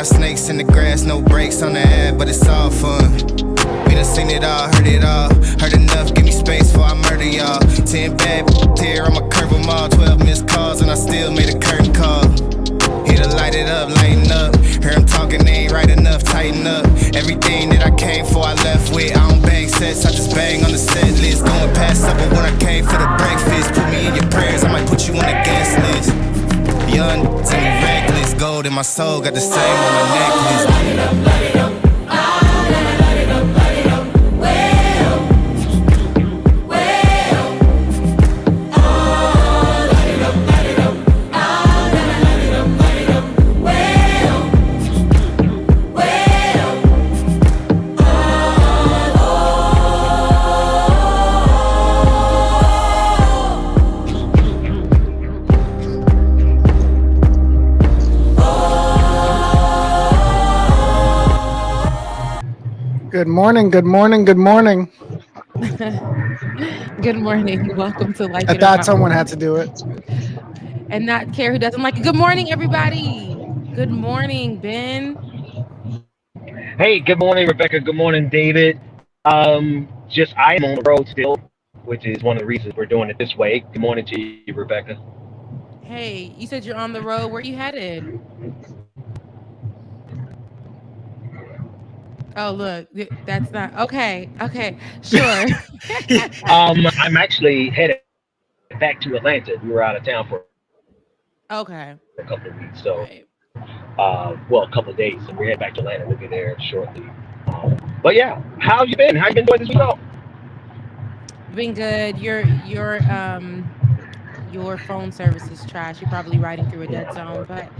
Snakes in the grass, no brakes on the ad, but it's all fun. We done seen it all, heard enough, give me space before I murder y'all. 10 bad here, I'ma curve them all. 12 missed calls and I still made a curtain call. Here to light it up, lighten up. Hear him talking, they ain't right enough, tighten up. Everything that I came for, I left with. I don't bang sets, I just bang on the set list. Going past supper when I came for the breakfast. Put me in your prayers, I might put you on the guest list. Young, to me reckless, gold in my soul, got the same on my necklace. Light it up, light it up. Good morning, good morning, good morning. Good morning. Welcome to Like I thought someone had to do it. And not care who doesn't like it. Good morning, everybody. Good morning, Ben. Hey, good morning, Rebecca. Good morning, David. I am on the road still, which is one of the reasons we're doing it this way. Good morning to you, Rebecca. Hey, you said you're on the road. Where you headed? Oh, look, that's not okay. Okay, sure. I'm actually headed back to Atlanta. We were out of town for a couple of weeks, so right. A couple of days. So we're heading back to Atlanta. We'll be there shortly. But yeah, how you been? How you been doing this week? Been good. Your phone service is trash. You're probably riding through a dead zone, but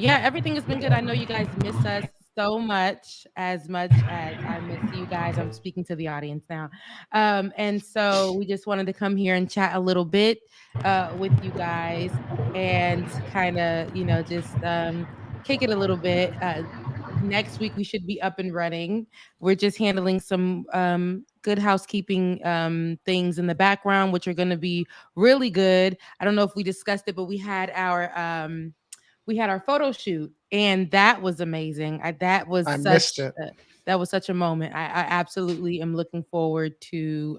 yeah, everything has been good. I know you guys miss us so much as I miss you guys. I'm speaking to the audience now. And so we just wanted to come here and chat a little bit with you guys and kind of, just kick it a little bit. Next week, we should be up and running. We're just handling some good housekeeping things in the background, which are going to be really good. I don't know if we discussed it, but we had our photo shoot, and that was amazing. That was such a moment. I absolutely am looking forward to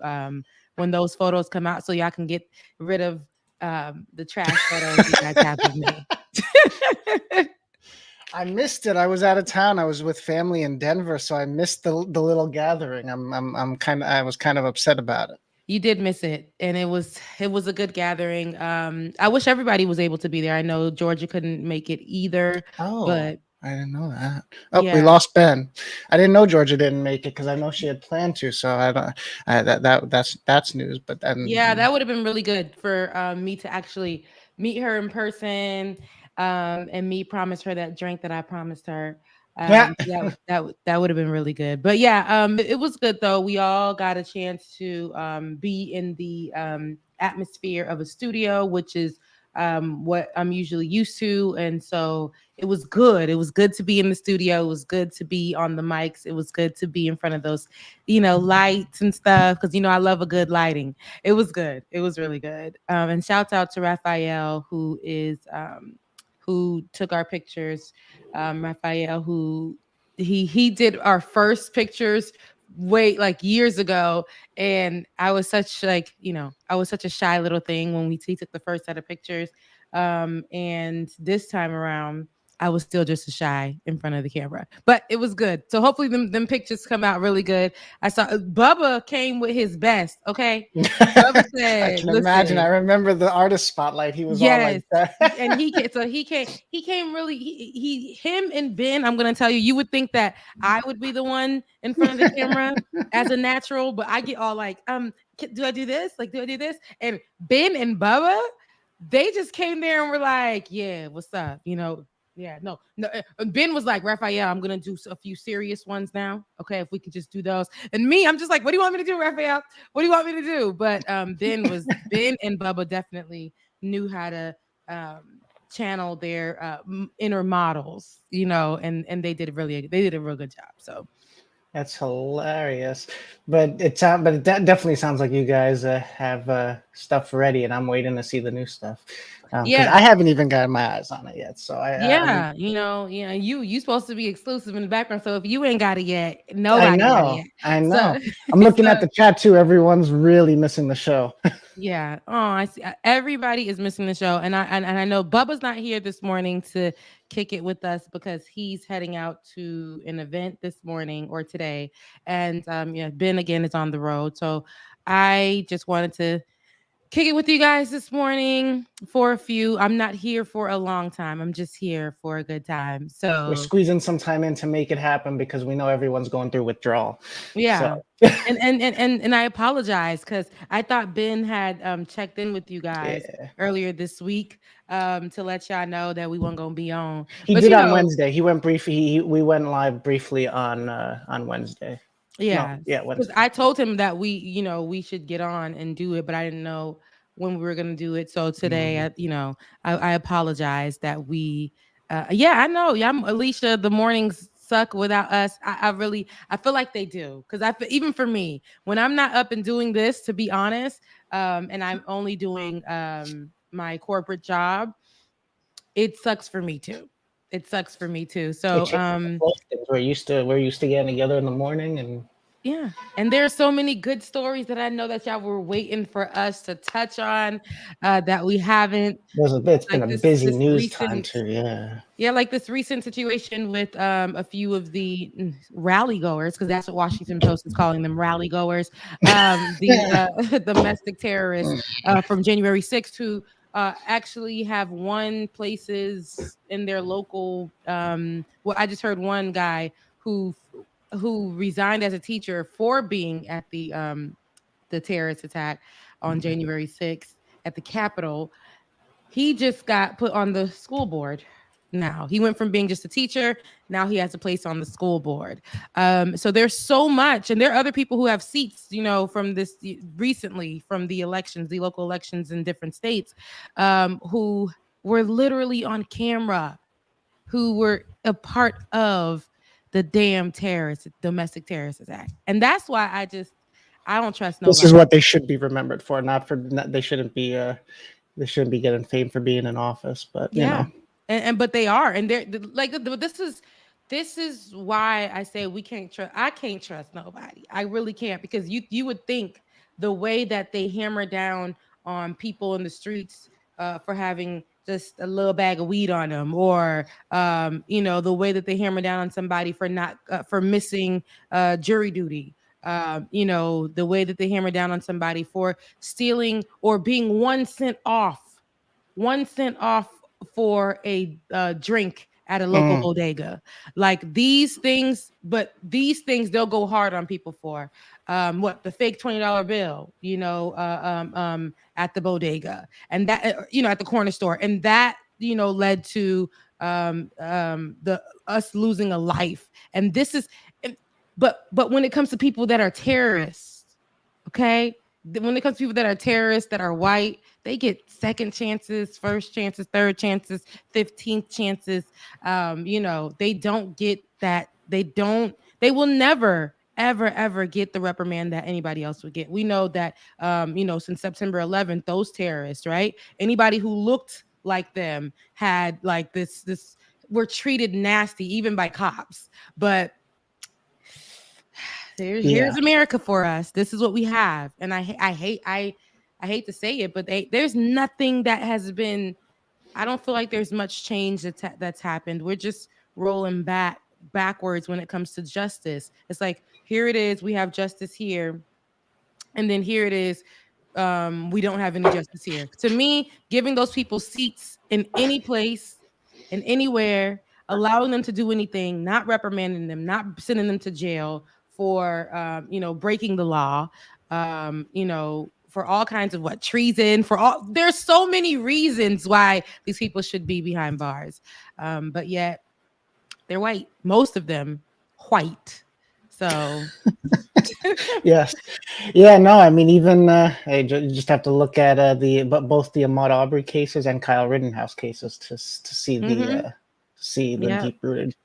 when those photos come out, so y'all can get rid of the trash photos you guys have of me. I missed it. I was out of town. I was with family in Denver, so I missed the little gathering. I was kind of upset about it. You did miss it, and it was a good gathering. I wish everybody was able to be there. I know Georgia couldn't make it either, Oh, but I didn't know that. Oh, we yeah. lost Ben. I didn't know Georgia didn't make it because I know she had planned to. So I don't. That's news. But Yeah, then that would have been really good for me to actually meet her in person, and me promise her that drink that I promised her. yeah. That would have been really good. But yeah, it was good though. We all got a chance to be in the atmosphere of a studio, which is what I'm usually used to, and so it was good. It was good to be in the studio. It was good to be on the mics. It was good to be in front of those, lights and stuff, because I love a good lighting. It was good. It was really good. And shouts out to Raphael, who took our pictures. Raphael, who he did our first pictures way like years ago, and I was such a shy little thing when he took the first set of pictures. And this time around, I was still just as shy in front of the camera, but it was good. So hopefully them pictures come out really good. I saw Bubba came with his best. Okay. Bubba I said, can imagine. I listen, remember the artist spotlight. He was all like yes. that. And he came really, him and Ben, I'm going to tell you, you would think that I would be the one in front of the camera as a natural, but I get all like, do I do this? Like, do I do this? And Ben and Bubba, they just came there and were like, yeah, what's up? Yeah, no. Ben was like, Raphael, I'm gonna do a few serious ones now. Okay, if we could just do those. And me, I'm just like, what do you want me to do, Raphael? What do you want me to do? But Ben and Bubba definitely knew how to channel their inner models, and they did a real good job. So That's hilarious. But it definitely sounds like you guys have stuff ready, and I'm waiting to see the new stuff. Because yeah. I haven't even gotten my eyes on it yet. So Yeah, you supposed to be exclusive in the background. So if you ain't got it yet, I nobody got it know, yet. I So, know. I'm looking at so the chat too. Everyone's really missing the show. yeah. Oh, I see. Everybody is missing the show, and I know Bubba's not here this morning to kick it with us because he's heading out to an event this morning or today, and yeah, Ben again is on the road. So I just wanted to kick it with you guys this morning for a few. I'm not here for a long time. I'm just here for a good time. We're So squeezing some time in to make it happen because we know everyone's going through withdrawal. yeah. So And I apologize because I thought Ben had checked in with you guys yeah, earlier this week to let y'all know that we weren't gonna be on. he But did on Wednesday. He went briefly. We went live briefly on Wednesday. No, yeah, yeah, because Wednesday. I told him that we should get on and do it, but I didn't know when we were gonna do it. So today, Mhm. I apologize that we. Yeah, I know. Yeah, Alicia. The mornings suck without us. I feel like they do because even for me, when I'm not up and doing this, to be honest, and I'm only doing my corporate job, it sucks for me too. It sucks for me too. It So changes the flow of things. We're used to getting together in the morning, and yeah. And there's so many good stories that I know that y'all were waiting for us to touch on that we haven't. it's been Like a this busy this news time recent too. Yeah. yeah, like this recent situation with a few of the rally goers, because that's what Washington Post is calling them, rally goers. The domestic terrorists from January 6th who actually have won places in their local. Well, I just heard one guy who resigned as a teacher for being at the terrorist attack on January 6th at the Capitol. He just got put on the school board. Now he went from being just a teacher. Now he has a place on the school board. So there's so much, and there are other people who have seats, from this recently from the elections, the local elections in different states, who were literally on camera, who were a part of the damn domestic terrorist attack, and that's why I don't trust This is nobody. what they should be remembered for, not they shouldn't be getting fame for being in office, but Yeah. And but they are, and they're like this is why I say we can't trust. I can't trust nobody. I really can't, because you would think the way that they hammer down on people in the streets for having just a little bag of weed on them, or the way that they hammer down on somebody for not for missing jury duty. You know, the way that they hammer down on somebody for stealing or being 1 cent off, 1 cent off for a drink at a local bodega. Like these things, but these things they'll go hard on people for. What the fake $20 bill, you know, at the bodega, and that you know, at the corner store, and that, you know, led to the us losing a life. And this is, but when it comes to people that are terrorists, okay, when it comes to people that are terrorists that are white, they get second chances, first chances, third chances, 15th chances. You know, they don't get that. They will never ever get the reprimand that anybody else would get. We know that you know, since September 11th, those terrorists, right? Anybody who looked like them had like this were treated nasty even by cops. But here's America for us. This is what we have. And I hate to say it, but there's nothing that has been, I don't feel like there's much change that's happened. We're just rolling backwards when it comes to justice. It's like, here it is, we have justice here, and then here it is, we don't have any justice here. To me, giving those people seats in any place and anywhere, allowing them to do anything, not reprimanding them, not sending them to jail for you know, breaking the law, you know, for all kinds of treason, for all, there's so many reasons why these people should be behind bars. But yet they're white, most of them white. So yes, yeah, no, I mean, even you just have to look at both the Ahmaud Arbery cases and Kyle Rittenhouse cases to see the deep rooted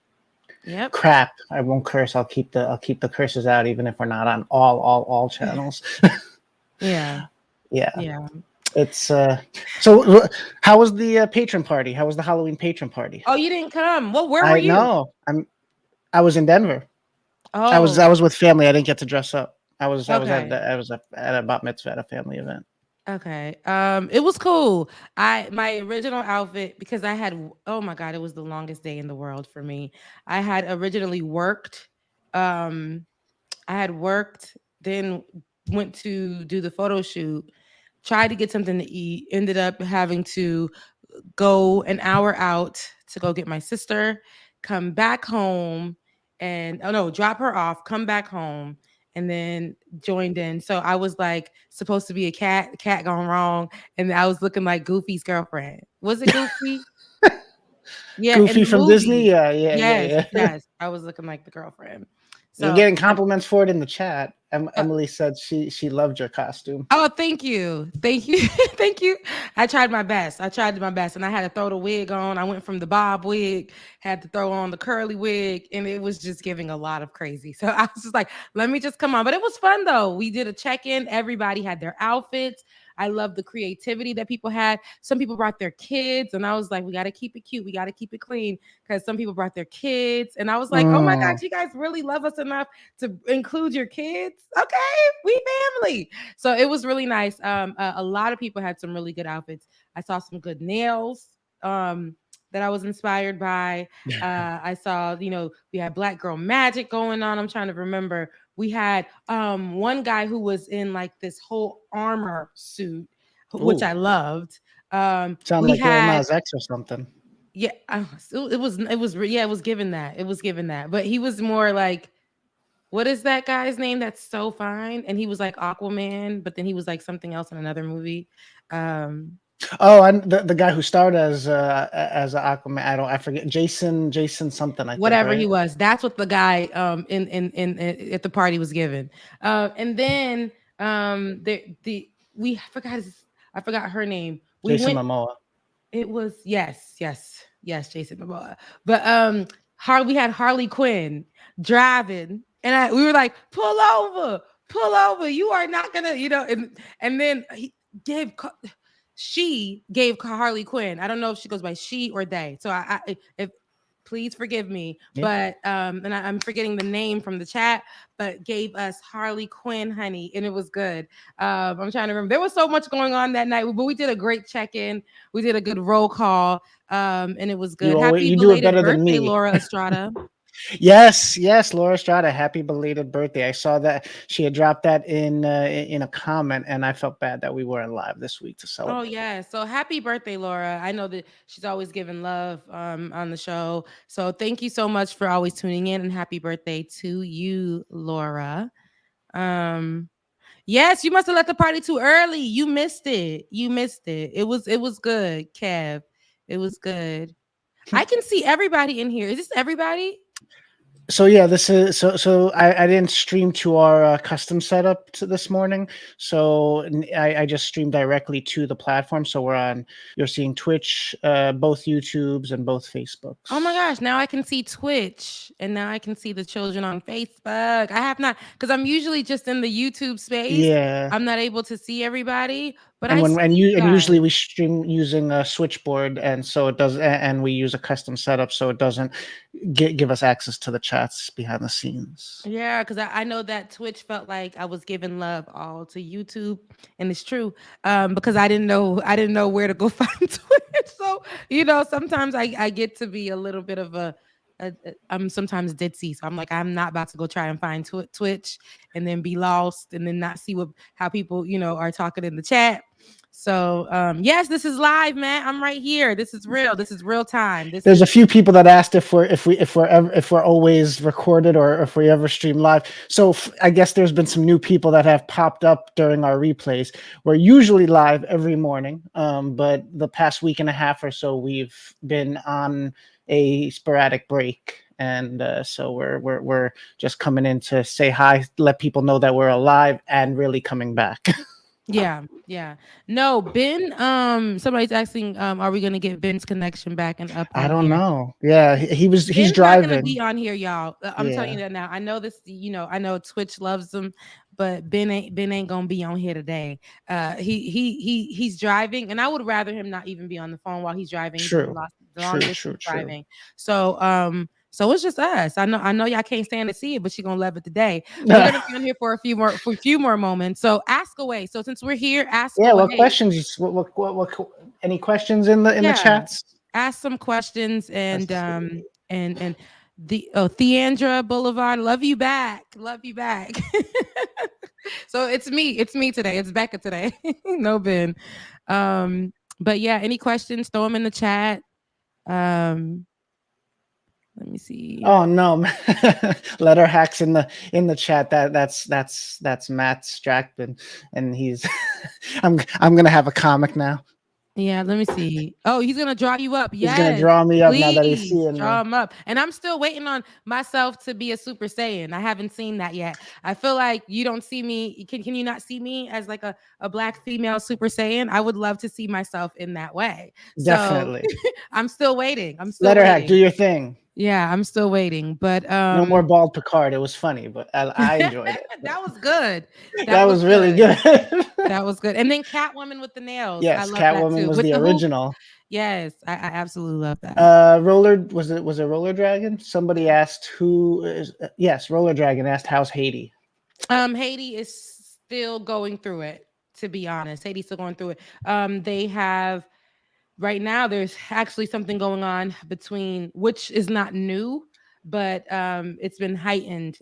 crap. I won't curse. I'll keep the curses out, even if we're not on all channels. Yeah. It's so. How was the patron party? How was the Halloween patron party? Oh, you didn't come. Well, where were you? No, I was in Denver. Oh. I was with family. I didn't get to dress up. I was at a bat mitzvah at a family event. Okay. It was cool. My original outfit, because I had, oh my God, it was the longest day in the world for me. I had originally worked. I had worked, then went to do the photo shoot, tried to get something to eat, ended up having to go an hour out to go get my sister, come back home, and drop her off, come back home, and then joined in. So I was like supposed to be a cat gone wrong, and I was looking like Goofy's girlfriend. Was it Goofy? Yeah, Goofy from Disney. Yes. I was looking like the girlfriend. So you're getting compliments for it in the chat. Emily said she loved your costume. Oh, thank you. Thank you. I tried my best, and I had to throw the wig on. I went from the bob wig, had to throw on the curly wig, and it was just giving a lot of crazy. So I was just like, let me just come on. But it was fun though. We did a check-in. Everybody had their outfits. I love the creativity that people had. Some people brought their kids, and I was like, we got to keep it cute. We got to keep it clean, because some people brought their kids, and I was like, oh my God, you guys really love us enough to include your kids? Okay, we family. So it was really nice. A lot of people had some really good outfits. I saw some good nails that I was inspired by. I saw, we had Black Girl Magic going on. I'm trying to remember. We had one guy who was in like this whole armor suit, which I loved. Sound like Lil Nas X or something. Yeah, it was given that. It was given that. But he was more like, what is that guy's name that's so fine? And he was like Aquaman, but then he was like something else in another movie. And the guy who starred as Aquaman, I forget, Jason something. Whatever think, right? he was, that's what the guy in at the party was given. And then I forgot her name. Jason Momoa. It was yes, Jason Momoa. But we had Harley Quinn driving, and we were like, pull over. You are not gonna, and then she gave Harley Quinn. I don't know if she goes by she or they. So please forgive me, but and I'm forgetting the name from the chat, but gave us Harley Quinn, honey, and it was good. I'm trying to remember. There was so much going on that night, but we did a great check-in. We did a good roll call, and it was good. Happy belated birthday, Laura Estrada. Yes, Laura Strada, happy belated birthday. I saw that she had dropped that in a comment, and I felt bad that we weren't live this week to Oh celebrate. yeah. So happy birthday, Laura. I know that she's always giving love on the show. So thank you so much for always tuning in, and happy birthday to you, Laura. Um yes, you must have left the party too early. You missed it. You missed it. It was good, Kev. It was good. I can see everybody in here. Is this everybody? So yeah, this is so I didn't stream to our custom setup this morning. So I just streamed directly to the platform. So you're seeing Twitch, both YouTubes and both Facebooks. Oh my gosh, now I can see Twitch and now I can see the children on Facebook. I have not, because I'm usually just in the YouTube space. Yeah. I'm not able to see everybody, but And I when see and you you and guys. usually we stream using a switchboard, and so it does, and we use a custom setup, so it doesn't give us access to the chats behind the scenes. Yeah, because I know that Twitch felt like I was giving love all to YouTube, and it's true. Because I didn't know where to go find Twitch. So sometimes I get to be a little bit of I'm sometimes ditzy. So I'm like, I'm not about to go try and find Twitch and then be lost and then not see how people are talking in the chat. So yes, this is live, man. I'm right here. This is real. This is real time. There's a few people that asked if we're always recorded or if we ever stream live. So I guess there's been some new people that have popped up during our replays. We're usually live every morning, but the past week and a half or so we've been on a sporadic break, and so we're just coming in to say hi, let people know that we're alive and really coming back. Yeah. No, Ben, somebody's asking, are we gonna get Ben's connection back and up on I don't here? know. Yeah, he's Ben's driving. not gonna be on here, y'all. I'm telling you that now. I know this, I know Twitch loves him, but Ben ain't gonna be on here today. He's driving, and I would rather him not even be on the phone while he's driving. He's doing long distance driving. So it's just us. I know y'all can't stand to see it, but you're gonna love it today. We're gonna be on here for a few more moments. So ask away. So since we're here, ask away. What questions? What any questions in the chats? Ask some questions, and Theandra Boulevard, love you back. So it's me today. It's Becca today. No Ben. But yeah, any questions? Throw them in the chat. Let me see. Oh no, letter hacks in the chat. That's Matt Strackman, and he's. I'm gonna have a comic now. Yeah, let me see. Oh, he's gonna draw you up. Yes, he's gonna draw me up. Please, now that he's seeing draw him up. And I'm still waiting on myself to be a Super Saiyan. I haven't seen that yet. I feel like you don't see me. Can you not see me as like a black female Super Saiyan? I would love to see myself in that way. Definitely. So, I'm still waiting. Letter hack, do your thing. Yeah, I'm still waiting, but no more bald Picard. It was funny, but I enjoyed it. That was good. That was really good. That was good. And then Catwoman with the nails. Yes, Catwoman was the original. Yes, I absolutely love that. Was it Roller Dragon? Somebody asked who is yes, Roller Dragon asked how's Haiti. Haiti is still going through it, to be honest. Haiti's still going through it. They have right now, there's actually something going on which is not new, but it's been heightened.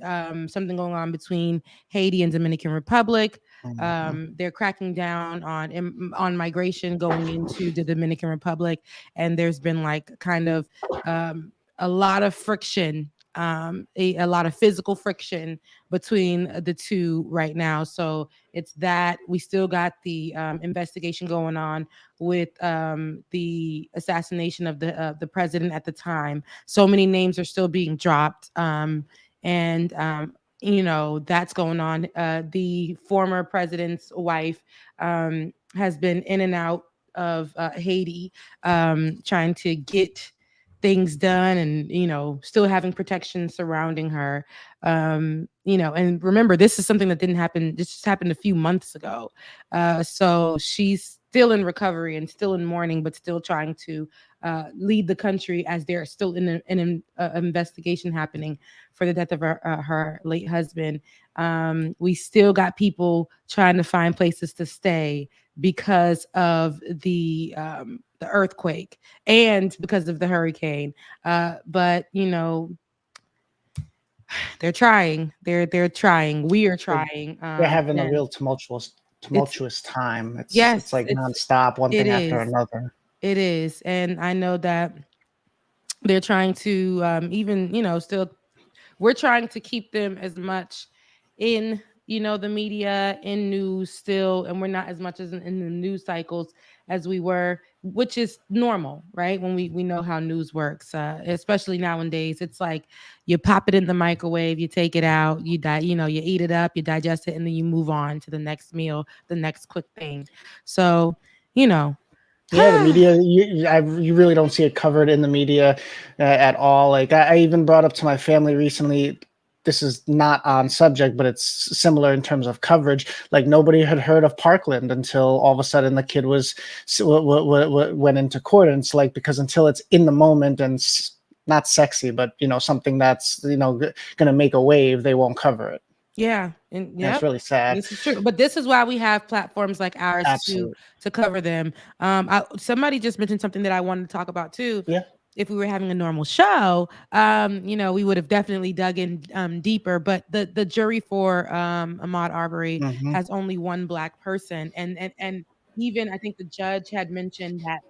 Something going on between Haiti and Dominican Republic. They're cracking down on migration going into the Dominican Republic, and there's been like kind of a lot of friction. A lot of physical friction between the two right now. So it's that we still got the investigation going on with the assassination of the president at the time. So many names are still being dropped. And that's going on. The former president's wife has been in and out of Haiti, trying to get things done, and still having protection surrounding her, and remember, this is something that didn't happen. This just happened a few months ago, so she's still in recovery and still in mourning, but still trying to lead the country as there's still an investigation happening for the death of her late husband. We still got people trying to find places to stay because of the earthquake and because of the hurricane. But They're trying. They're trying. We are trying. They're having a and real tumultuous time. yes, It's like nonstop, one thing after another. It is, and I know that they're trying to even still we're trying to keep them as much in the media, in news still, and we're not as much as in the news cycles as we were, which is normal, right? When we know how news works, especially nowadays. It's like you pop it in the microwave, you take it out, you you eat it up, you digest it, and then you move on to the next meal, the next quick thing. So yeah, the media, you really don't see it covered in the media at all. Like I even brought up to my family recently, this is not on subject, but it's similar in terms of coverage. Like nobody had heard of Parkland until all of a sudden the kid went into court. And it's like, because until it's in the moment and not sexy, but something that's going to make a wave, they won't cover it. Yeah, and it's really sad. This is true, but this is why we have platforms like ours to cover them. Somebody just mentioned something that I wanted to talk about too. Yeah. If we were having a normal show, we would have definitely dug in deeper. But the jury for Ahmaud Arbery has only one Black person, and even I think the judge had mentioned that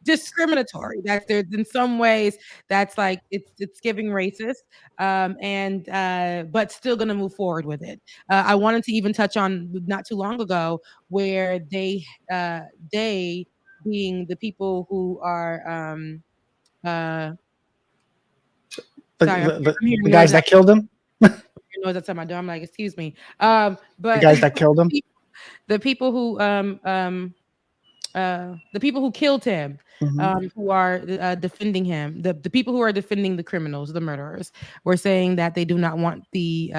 discriminatory, that there's in some ways that's like it's giving racist, but still gonna move forward with it. I wanted to even touch on not too long ago where they being the people who are the guys that killed him. Noise outside my door. I'm like, excuse me. But the guys that killed him, the people who killed him, who are defending him, the people who are defending the criminals, the murderers, were saying that they do not want the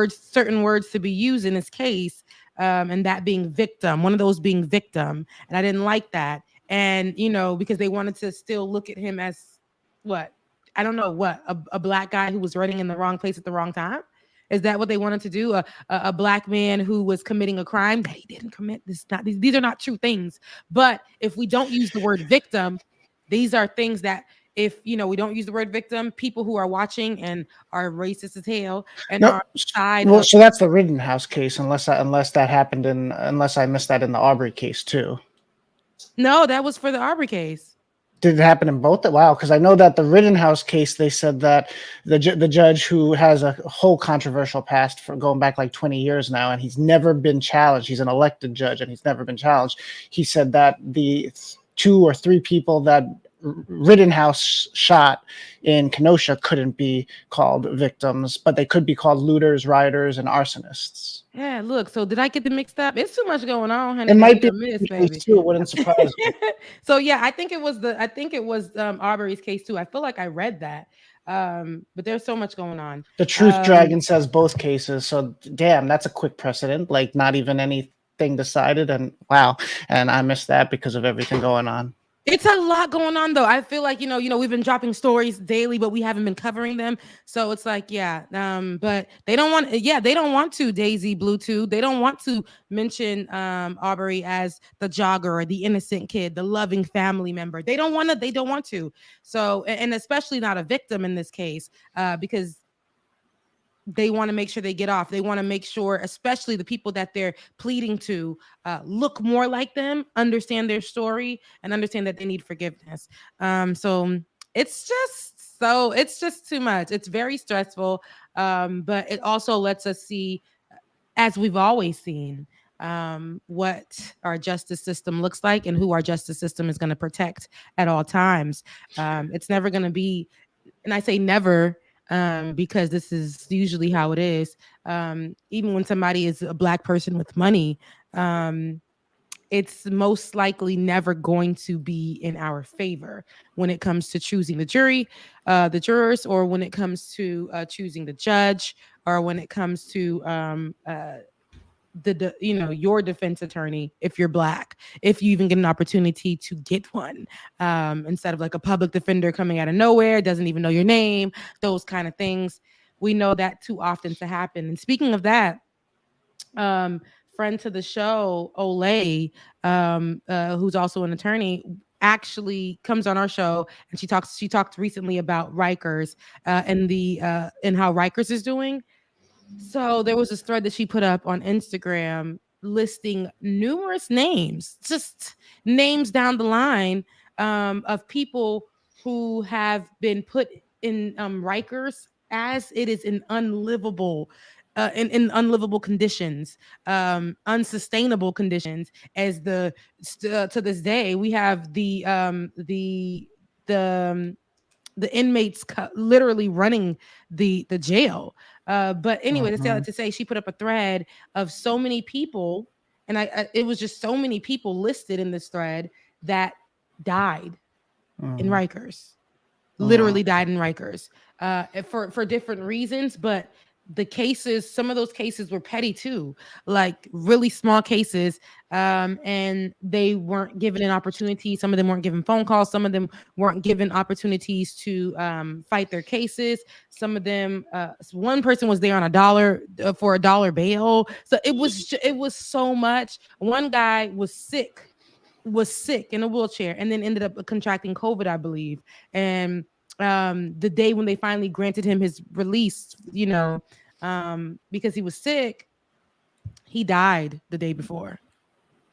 certain words to be used in this case, and that being victim, one of those being victim, and I didn't like that, and because they wanted to still look at him as what, I don't know what, a Black guy who was running in the wrong place at the wrong time. Is that what they wanted to do? A Black man who was committing a crime that he didn't commit. These are not true things. But if we don't use the word victim, these are things that if we don't use the word victim, people who are watching and are racist as hell and are side. Well, so that's the Rittenhouse case, unless I missed that in the Arbery case too. No, that was for the Arbery case. Did it happen in both? Wow, because I know that the Rittenhouse case, they said that the judge, who has a whole controversial past for going back like 20 years now, and he's never been challenged. He's an elected judge, and he's never been challenged. He said that the 2 or 3 people that Rittenhouse shot in Kenosha couldn't be called victims, but they could be called looters, rioters, and arsonists. Yeah, look. So did I get them mixed up? It's too much going on, honey. It might be baby. Too. It wouldn't surprise me. So yeah, I think it was Arbery's case too. I feel like I read that, but there's so much going on. The Truth Dragon says both cases. So damn, that's a quick precedent. Like not even anything decided, and wow, and I missed that because of everything going on. It's a lot going on, though. I feel like, we've been dropping stories daily, but we haven't been covering them. So it's like, but they don't want to, Daisy Bluetooth. They don't want to mention Arbery as the jogger or the innocent kid, the loving family member. They don't want to. So, and especially not a victim in this case, because they want to make sure they get off. They want to make sure, especially the people that they're pleading to, look more like them, understand their story, and understand that they need forgiveness. So it's just too much. It's very stressful, but it also lets us see, as we've always seen, what our justice system looks like and who our justice system is going to protect at all times. It's never going to be, and I say never, because this is usually how it is. Even when somebody is a Black person with money, it's most likely never going to be in our favor when it comes to choosing the jury, the jurors, or when it comes to choosing the judge, or when it comes to your defense attorney, if you're Black, if you even get an opportunity to get one, instead of like a public defender coming out of nowhere, doesn't even know your name, those kind of things. We know that too often to happen. And speaking of that, friend to the show, Olay, who's also an attorney, actually comes on our show, and she talked recently about Rikers and how Rikers is doing. So there was this thread that she put up on Instagram listing numerous names, just names down the line of people who have been put in Rikers as it is in unlivable in unlivable conditions, unsustainable conditions. As to this day, we have the inmates literally running the jail. But anyway, to say she put up a thread of so many people, and it was just so many people listed in this thread that died in Rikers, literally died in Rikers for different reasons. But some of those cases were petty too, like really small cases, and they weren't given an opportunity. Some of them weren't given phone calls. Some of them weren't given opportunities to fight their cases. Some of them, one person was there on for $1 bail. So it was so much. One guy was sick in a wheelchair and then ended up contracting COVID, I believe. And the day when they finally granted him his release, because he was sick, he died the day before.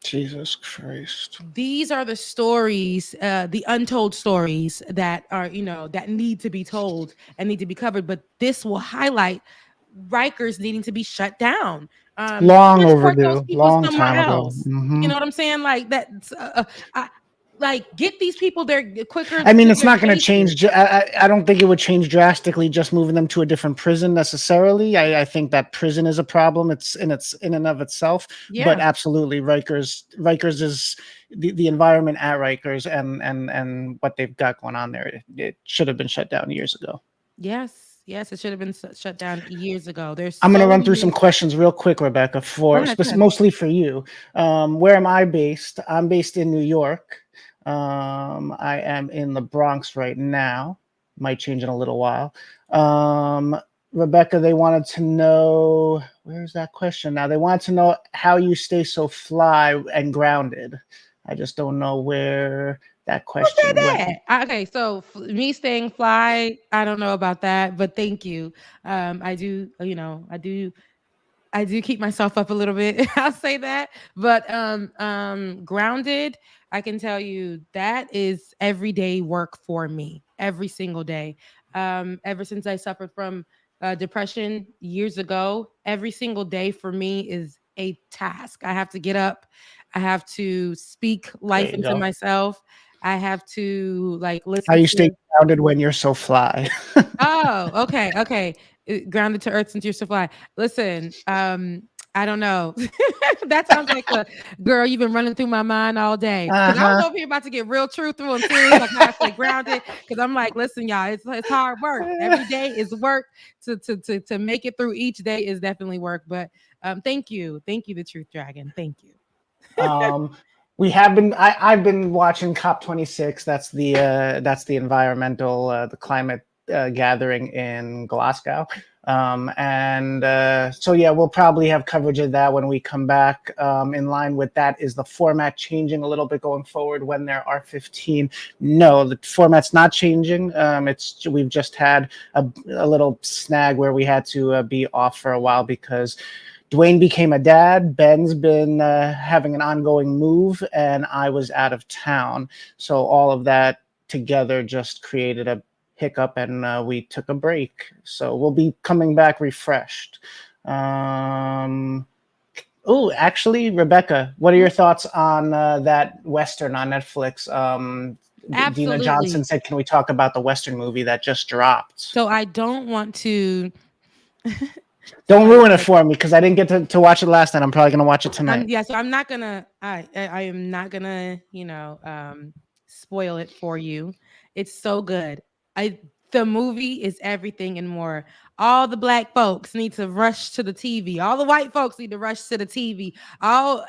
Jesus Christ. These are the stories, the untold stories that are, that need to be told and need to be covered. But this will highlight Rikers needing to be shut down. Long overdue. Long time ago. Mm-hmm. You know what I'm saying? Like that's get these people there quicker. I mean, it's not going to change. I don't think it would change drastically just moving them to a different prison necessarily. I think that prison is a problem. It's in and of itself. Yeah. But absolutely, Rikers is the environment at Rikers and what they've got going on there. It should have been shut down years ago. Yes, it should have been shut down years ago. I'm going to run through some questions real quick, Rebecca, mostly for you. Where am I based? I'm based in New York. I am in the Bronx right now. Might change in a little while. Rebecca, they wanted to know, where's that question now? They wanted to know how you stay so fly and grounded. I just don't know where that question went. Okay, so me staying fly, I don't know about that, but thank you. I do keep myself up a little bit. I'll say that. But grounded, I can tell you that is everyday work for me, every single day. Ever since I suffered from depression years ago, every single day for me is a task. I have to get up. I have to speak life into myself. I have to listen. How you stay grounded when you're so fly? Oh, okay. Grounded to earth since you're so fly. Listen, I don't know. That sounds like a girl you've been running through my mind all day. Because I was over here about to get real truthful and serious, like how I stay grounded. Because I'm like, listen, y'all, it's hard work. Every day is work. To make it through each day is definitely work. But thank you, the Truth Dragon. Thank you. I've been watching COP26. That's the environmental, the climate gathering in Glasgow. So yeah, we'll probably have coverage of that when we come back. In line with that, is the format changing a little bit going forward when there are 15? No, the format's not changing. We've just had a little snag where we had to be off for a while because Dwayne became a dad. Ben's been having an ongoing move, and I was out of town. So all of that together just created a hiccup, and we took a break. So we'll be coming back refreshed. Actually, Rebecca, what are your thoughts on that Western on Netflix? Dina Johnson said, can we talk about the Western movie that just dropped? So I don't want to... Don't ruin it for me because I didn't get to watch it last night. I'm probably gonna watch it tonight. So I'm not gonna. I am not gonna. Spoil it for you. It's so good. The movie is everything and more. All the black folks need to rush to the TV. All the white folks need to rush to the TV. All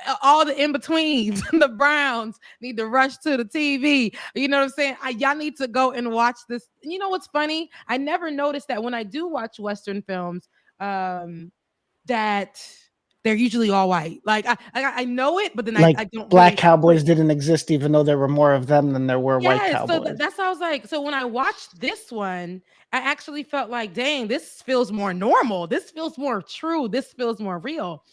the in-betweens, the browns need to rush to the TV. You know what I'm saying? Y'all need to go and watch this. You know what's funny? I never noticed that when I do watch Western films, that they're usually all white. Like I know it, but then like I don't black really cowboys didn't exist, even though there were more of them than there were white Yes, so cowboys. that's how I was like. So when I watched this one, I actually felt like, dang, this feels more normal. This feels more true. This feels more real.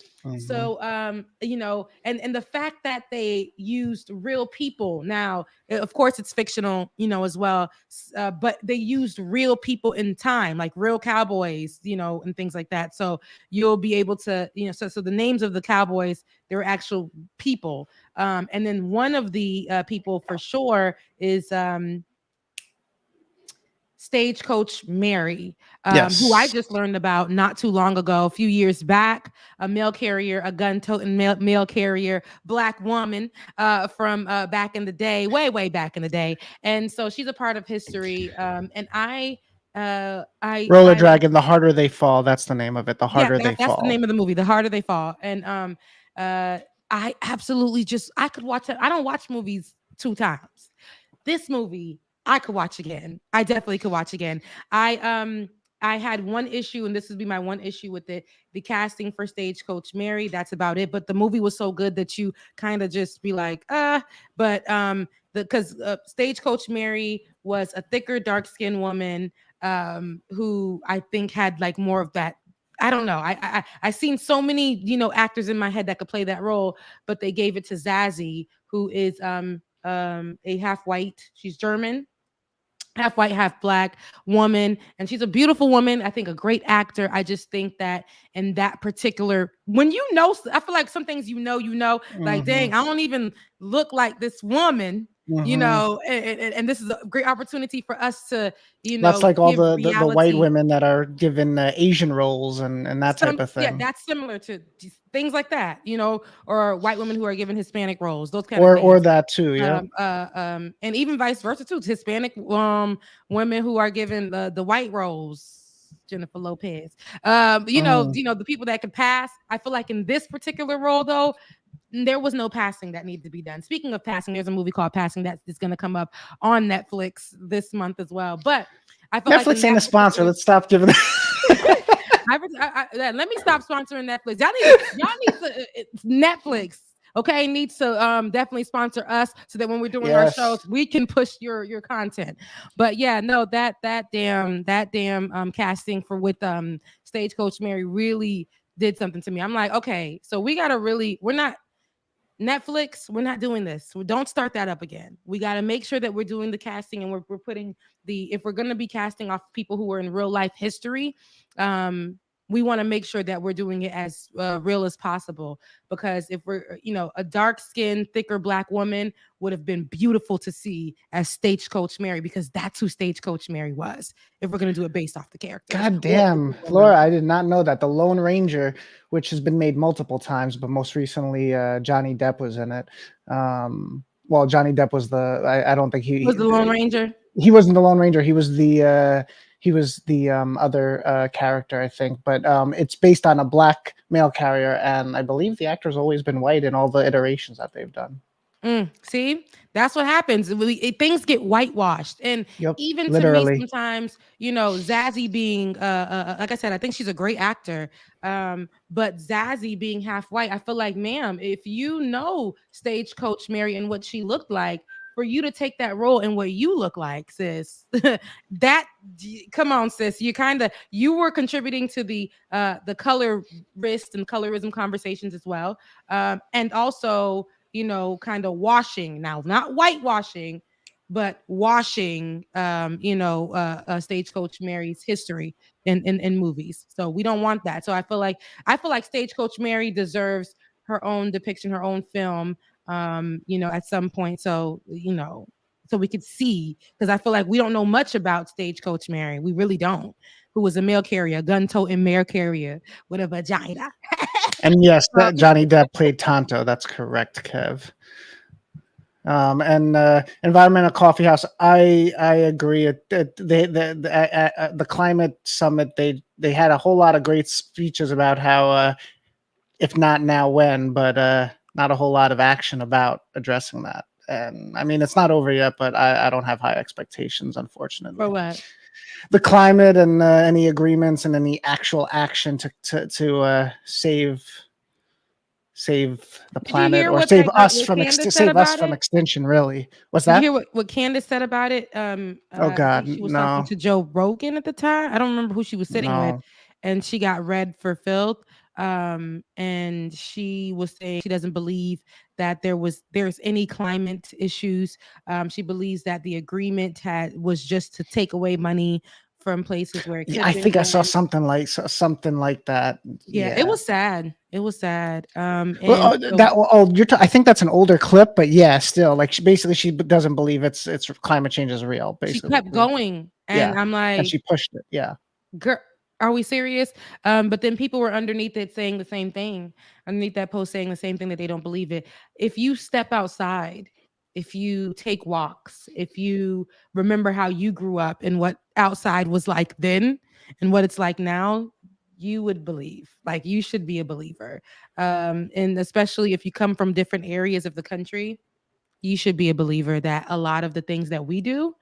So you know, and the fact that they used real people. Now, of course, it's fictional, you know, as well. But they used real people in time, like real cowboys, you know, and things like that. So you'll be able to, you know, so the names of the cowboys, they're actual people. And then one of the people for sure is Stagecoach Mary, who I just learned about not too long ago, a few years back, a mail carrier, a gun-toting mail carrier, Black woman from back in the day, way back in the day. And so she's a part of history. And Roller Dragon, The Harder They Fall. That's the name of it. The Harder They that's Fall. the name of the movie, The Harder They Fall. And I absolutely I could watch it. I don't watch movies 2 times. This movie I could watch again. I definitely could watch again. I had one issue, and this would be my one issue with it: the casting for Stagecoach Mary. That's about it. But the movie was so good that you kind of just be like, But because Stagecoach Mary was a thicker, dark-skinned woman who I think had like more of that. I don't know. I seen so many, you know, actors in my head that could play that role, but they gave it to Zazie, who is a half white. She's German, half white, half black woman, and she's a beautiful woman. I think a great actor. I just think that in that particular, when you know, I feel like some things you know, like, dang, I don't even look like this woman. You know, and this is a great opportunity for us to, you know, that's like all the white women that are given Asian roles and that type of thing. Yeah, that's similar to things like that, you know, or white women who are given Hispanic roles, those kind of things. Or that too, yeah. And even vice versa too. Hispanic women who are given the white roles. Jennifer Lopez. You know, the people that could pass. I feel like in this particular role, though, there was no passing that needed to be done. Speaking of passing, there's a movie called Passing that is going to come up on Netflix this month as well. But I feel Netflix ain't a sponsor. Let's stop giving. Let me stop sponsoring Netflix. Y'all need to Netflix. Okay, needs to definitely sponsor us so that when we're doing our shows, we can push your content. But yeah, no, that damn casting for with Stagecoach Mary really did something to me. I'm like, okay, so we're not Netflix, we're not doing this. We don't start that up again. We got to make sure that we're doing the casting and we're putting if we're going to be casting off people who are in real life history, we want to make sure that we're doing it as real as possible. Because if we're, you know, a dark-skinned, thicker black woman would have been beautiful to see as Stagecoach Mary, because that's who Stagecoach Mary was. If we're going to do it based off the character. God damn, Laura, I did not know that. The Lone Ranger, which has been made multiple times, but most recently Johnny Depp was in it. Well, Johnny Depp was I don't think he was the Lone Ranger. He wasn't the Lone Ranger. He was the other character, I think. But it's based on a black mail carrier, and I believe the actor's always been white in all the iterations that they've done. See, that's what happens. Things get whitewashed, and even literally. To me, sometimes, you know, Zazie being, like I said, I think she's a great actor. But Zazie being half white, I feel like, ma'am, if you know Stagecoach Mary and what she looked like, for you to take that role and what you look like, sis, come on, sis, you were contributing to the colorist and colorism conversations as well, and also, you know, kind of washing, now not whitewashing, but washing, Stagecoach Mary's history in movies. So we don't want that. So I feel like Stagecoach Mary deserves her own depiction, her own film, at some point. So, so we could see, because I feel like we don't know much about Stagecoach Mary. We really don't. Who was a mail carrier, gun-toting mail carrier with a vagina. And yes, Johnny Depp played Tonto. That's correct, Kev. And Environmental Coffee House, I agree. The climate summit, they had a whole lot of great speeches about how, if not now, when, but not a whole lot of action about addressing that. And I mean, it's not over yet, but I don't have high expectations, unfortunately. For what? The climate and any agreements and any actual action to save the Did you planet hear or what save us what from Candace said save us about from it? extinction. Really, what's Did you that? hear what Candace said about it? Oh I God, think she was talking no, to Joe Rogan at the time. I don't remember who she was sitting with, no. and she got read for filth. And she was saying she doesn't believe that there's any climate issues. She believes that the agreement was just to take away money from places where it could Yeah, have I been think I saw going. something like that. Yeah, it Yeah. was sad. It was sad. Well, And so I think that's an older clip, but yeah, still, like she doesn't believe it's climate change is real. she Basically, kept going, yeah, and I'm and like, she pushed it. Yeah, girl, are we serious? But then people were underneath it saying the same thing, underneath that post saying the same thing, that they don't believe it. If you step outside, if you take walks, if you remember how you grew up and what outside was like then and what it's like now, you would believe. Like, you should be a believer. And especially if you come from different areas of the country, you should be a believer that a lot of the things that we do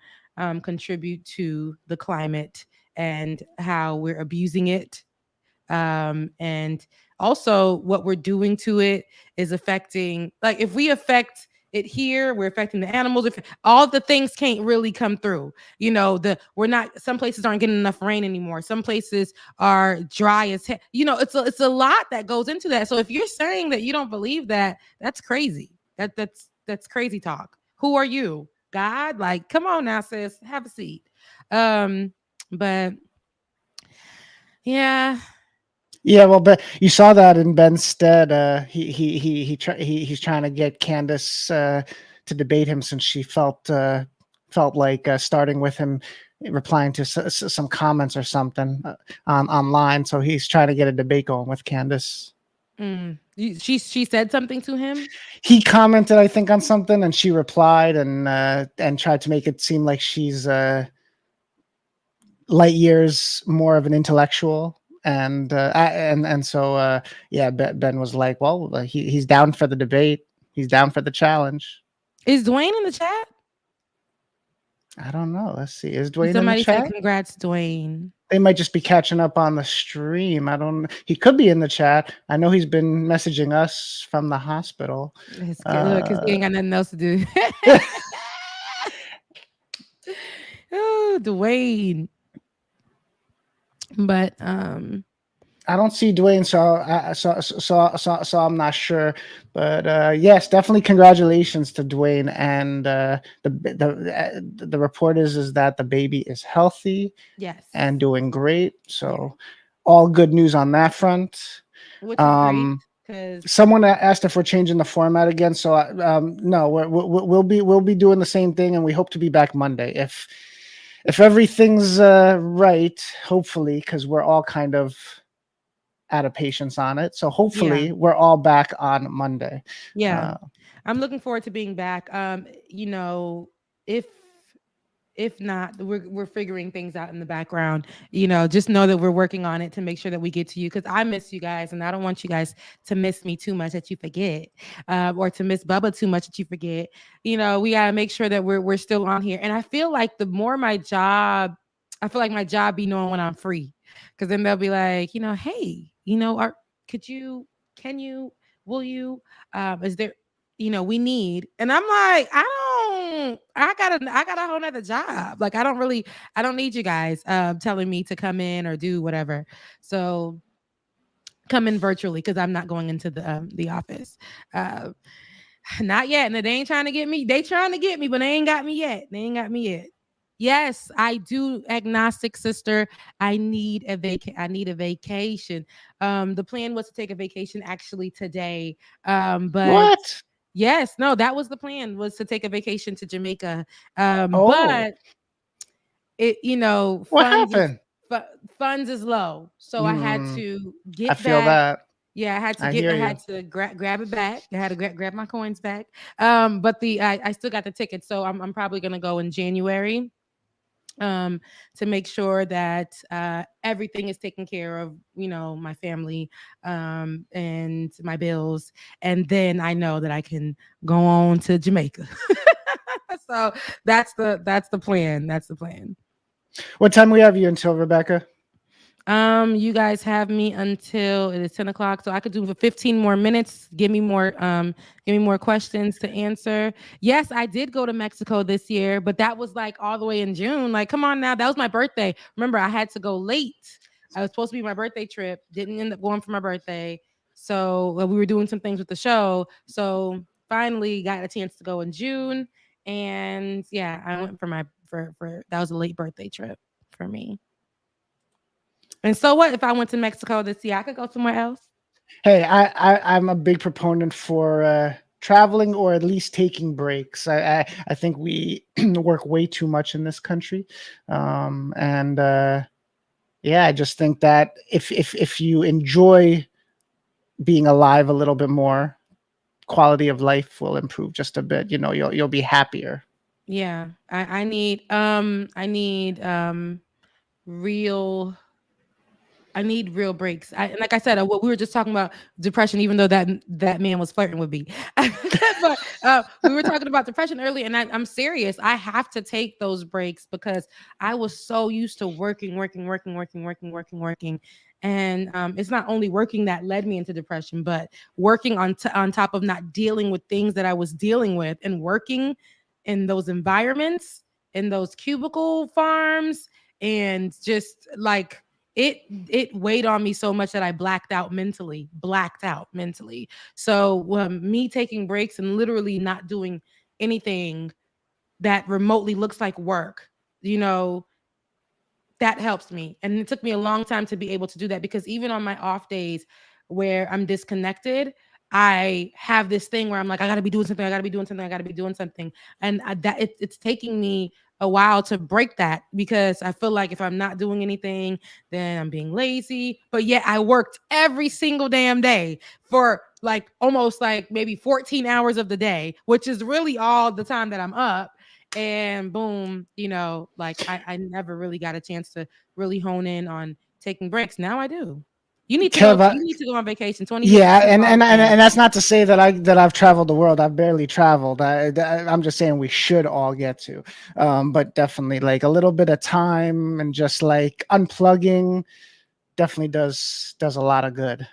contribute to the climate and how we're abusing it. And also what we're doing to it is affecting, like, if we affect it here, we're affecting the animals. If all the things can't really come through, we're not, some places aren't getting enough rain anymore. Some places are dry as hell. It's a lot that goes into that. So if you're saying that you don't believe that, that's crazy. That's crazy talk. Who are you? God? Like, come on now, sis, have a seat. But yeah. yeah. Well, but you saw that in Ben's stead. He's trying to get Candace to debate him since she felt like starting with him, replying to some comments or something online. So he's trying to get a debate going with Candace. She said something to him. He commented, I think, on something, and she replied and tried to make it seem like she's light years more of an intellectual. And so yeah, Ben was like, well, he's down for the debate. He's down for the challenge. Is Dwayne in the chat? I don't know. Let's see. Is Dwayne Somebody in the chat? said, "Congrats, Dwayne." They might just be catching up on the stream. I don't. He could be in the chat. I know he's been messaging us from the hospital. Look, because he ain't got nothing else to do. Oh, Dwayne. But I don't see Dwayne, so I'm not sure. But yes, definitely congratulations to Dwayne. And the report is that the baby is healthy, yes, and doing great. So all good news on that front. Which is great. Because someone asked if we're changing the format again. So no, we'll be doing the same thing, and we hope to be back Monday if everything's right. Hopefully, because we're all kind of out of patience on it. So hopefully we're all back on Monday. Yeah. I'm looking forward to being back. If not, we're figuring things out in the background. Just know that we're working on it to make sure that we get to you, because I miss you guys, and I don't want you guys to miss me too much that you forget, or to miss Bubba too much that you forget. We gotta make sure that we're still on here. And I feel like the more my job be knowing when I'm free, because then they'll be like, hey, can you, will you, is there, we need, and I'm like, I got a whole nother job. Like, I don't need you guys telling me to come in or do whatever. So come in virtually, because I'm not going into the office. Not yet. And they ain't trying to get me. They trying to get me, but they ain't got me yet. Yes, I do, agnostic sister. I need a vacation. The plan was to take a vacation actually today. But what? Yes, no, that was the plan, was to take a vacation to Jamaica. But it, what happened? Funds is low, so I had to get I feel back. that. Yeah, I had to grab it back. I had to grab my coins back. But I still got the ticket, so I'm probably gonna go in January. To make sure that everything is taken care of, my family, and my bills, and then I know that I can go on to Jamaica. So that's the plan. That's the plan. What time we have you until, Rebecca? You guys have me until it is 10 o'clock, so I could do for 15 more minutes. Give me more questions to answer. Yes, I did go to Mexico this year, but that was like all the way in June. Like, come on now, that was my birthday. Remember, I had to go late. I was supposed to be my birthday trip. Didn't end up going for my birthday. So we were doing some things with the show. So finally got a chance to go in June. And yeah, I went for my for that was a late birthday trip for me. And so what if I went to Mexico this year? I could go somewhere else. Hey, I'm a big proponent for traveling or at least taking breaks. I think we work way too much in this country, and yeah, I just think that if you enjoy being alive a little bit more, quality of life will improve just a bit. You know, you'll be happier. Yeah, I need real. I need real breaks. And like I said, what we were just talking about depression, even though that man was flirting with me. But we were talking about depression earlier, and I'm serious. I have to take those breaks because I was so used to working. And it's not only working that led me into depression, but working on top of not dealing with things that I was dealing with, and working in those environments, in those cubicle farms, and just like it weighed on me so much that I blacked out mentally. So me taking breaks and literally not doing anything that remotely looks like work, that helps me. And it took me a long time to be able to do that, because even on my off days where I'm disconnected, I have this thing where I'm like, I got to be doing something. And it's taking me a while to break that, because I feel like if I'm not doing anything, then I'm being lazy. But yet I worked every single damn day for like almost like maybe 14 hours of the day, which is really all the time that I'm up. And boom, like I never really got a chance to really hone in on taking breaks. Now I do. You need to Kev, go. You need to go on vacation. 20 years. yeah, and that's not to say that I've traveled the world. I've barely traveled. I'm just saying we should all get to, but definitely like a little bit of time and just like unplugging definitely does a lot of good.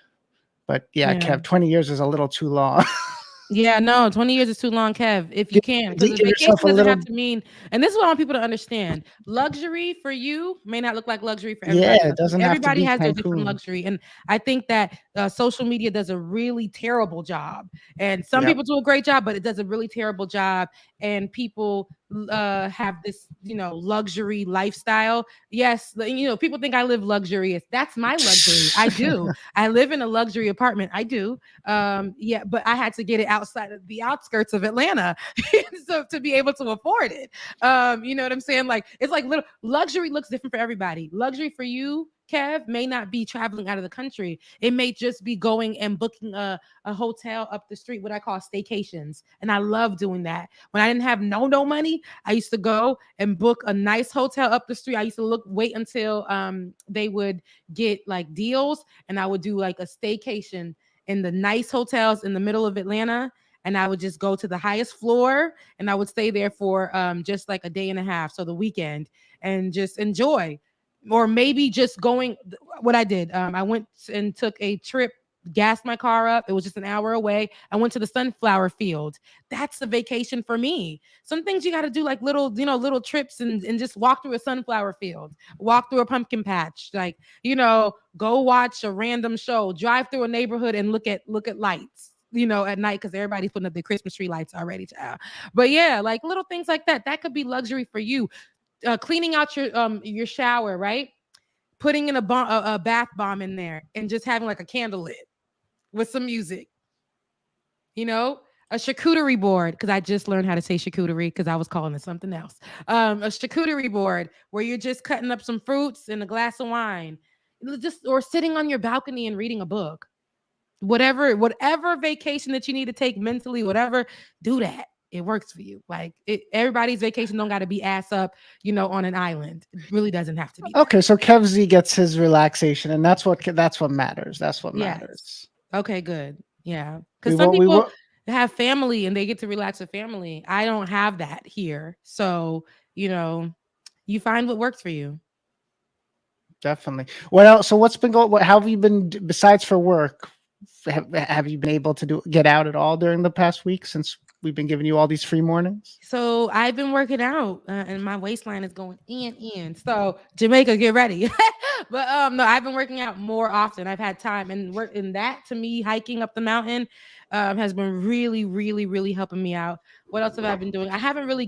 But yeah, Kev, 20 years is a little too long. Yeah, no, 20 years is too long, Kev, if you can. Because Give vacation yourself a doesn't little. have to mean, and this is what I want people to understand. Luxury for you may not look like luxury for Yeah, everybody it else. doesn't have to Everybody be has their different Cancun. luxury. And I think that social media does a really terrible job. And some Yep. people do a great job, but it does a really terrible job. And people have this, luxury lifestyle. Yes, people think I live luxurious. That's my luxury. I do. I live in a luxury apartment. I do. Yeah, but I had to get it outside of the outskirts of Atlanta so to be able to afford it. You know what I'm saying? Like, it's like little luxury looks different for everybody. Luxury for you, Kev, may not be traveling out of the country. It may just be going and booking a hotel up the street, what I call staycations. And I love doing that. When I didn't have no money, I used to go and book a nice hotel up the street. I used to wait until they would get like deals, and I would do like a staycation in the nice hotels in the middle of Atlanta. And I would just go to the highest floor, and I would stay there for just like a day and a half. So the weekend, and just enjoy. Or maybe just going, what I did, I went and took a trip, gassed my car up. It was just an hour away. I went to the sunflower field. That's a vacation for me. Some things you got to do, like little trips, and just walk through a sunflower field, walk through a pumpkin patch, like, go watch a random show, drive through a neighborhood and look at lights, at night, because everybody's putting up their Christmas tree lights already, child. But yeah, like little things like that could be luxury for you. Cleaning out your shower, right? Putting in a bath bomb in there, and just having like a candle lit with some music. A charcuterie board, because I just learned how to say charcuterie because I was calling it something else. A charcuterie board where you're just cutting up some fruits and a glass of wine, or sitting on your balcony and reading a book. Whatever vacation that you need to take mentally, whatever, do that. It works for you. Like, everybody's vacation don't got to be ass up, on an island. It really doesn't have to be. Okay, so Kev Z gets his relaxation, and that's what matters. That's what Yes. matters. Okay, good. Yeah, because some people have family and they get to relax with family. I don't have that here, so you find what works for you. definitely. What else? So what's been going? How have you been besides for work? Have you been able to get out at all during the past week since we've been giving you all these free mornings? So I've been working out, and my waistline is going in. So Jamaica, get ready. But no, I've been working out more often. I've had time, and work in that to me, hiking up the mountain has been really, really, really helping me out. What else have I been doing? I haven't really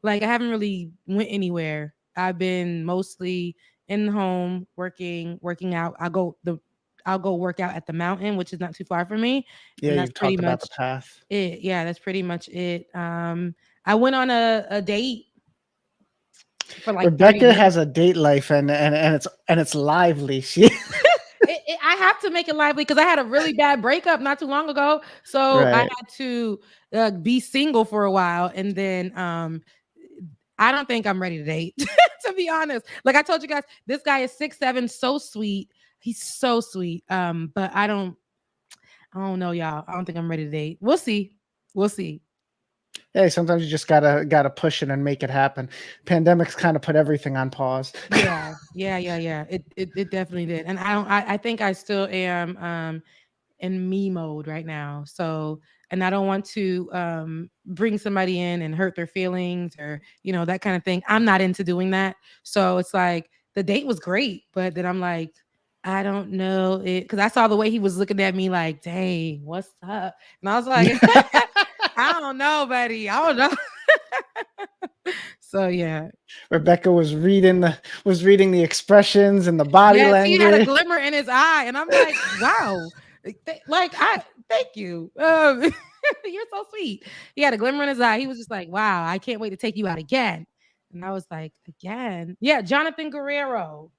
really went anywhere. I've been mostly in the home working out. I'll go work out at the mountain, which is not too far from me. Yeah, And that's you've pretty talked about much the path. it. Yeah, that's pretty much it. I went on a date for like 30 Rebecca minutes. has a date life and it's lively. She I have to make it lively because I had a really bad breakup not too long ago. So I right. had to be single for a while. And then I don't think I'm ready to date, to be honest. Like I told you guys, this guy is 6'7", so sweet. He's so sweet. But I don't know, y'all. I don't think I'm ready to date. We'll see. Hey, sometimes you just gotta push it and make it happen. Pandemics kind of put everything on pause. Yeah. It definitely did. And I think I still am in me mode right now. So, and I don't want to bring somebody in and hurt their feelings or, that kind of thing. I'm not into doing that. So it's like the date was great, but then I'm like, I don't know it because I saw the way he was looking at me like, dang, what's up? And I was like, I don't know, buddy. I don't know. So yeah. Rebecca was reading the expressions and the body language. He had a glimmer in his eye, and I'm like, wow. Thank you. You're so sweet. He had a glimmer in his eye. He was just like, wow, I can't wait to take you out again. And I was like, again? Yeah, Jonathan Guerrero.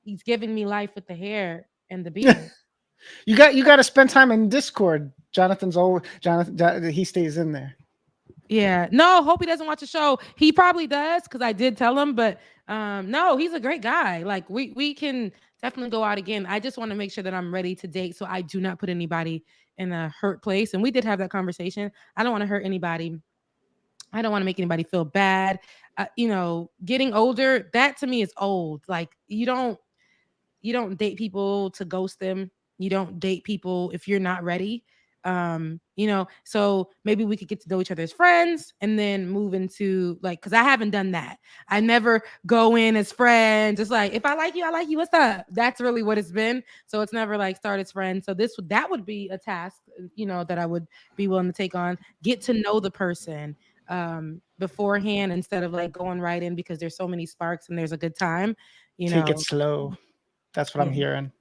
He's giving me life with the hair and the beard. You got to spend time in Discord. Jonathan, he stays in there. Yeah. No, hope he doesn't watch the show. He probably does because I did tell him, but no, he's a great guy. Like we can definitely go out again. I just want to make sure that I'm ready to date so I do not put anybody in a hurt place. And we did have that conversation. I don't want to hurt anybody. I don't want to make anybody feel bad. Getting older, that to me is old. Like you don't date people to ghost them. You don't date people if you're not ready. So maybe we could get to know each other as friends and then move into because I haven't done that. I never go in as friends. It's like, if I like you, I like you. What's up? That's really what it's been. So it's never start as friends. So that would be a task, that I would be willing to take on. Get to know the person beforehand instead of going right in because there's so many sparks and there's a good time. Take it slow. That's what I'm hearing.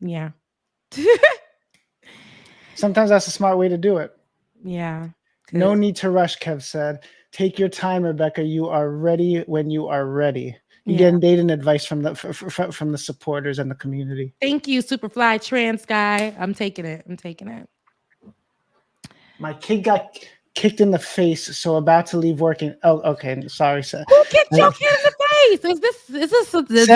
Yeah. Sometimes that's a smart way to do it. Yeah. No need to rush, Kev said. Take your time, Rebecca. You are ready when you are ready. You're getting dating advice from the supporters and the community. Thank you, Superfly Trans Guy. I'm taking it. My kid got kicked in the face, so about to leave working. Oh, okay. Sorry, Sam. Who kicked your kid in the face? Is this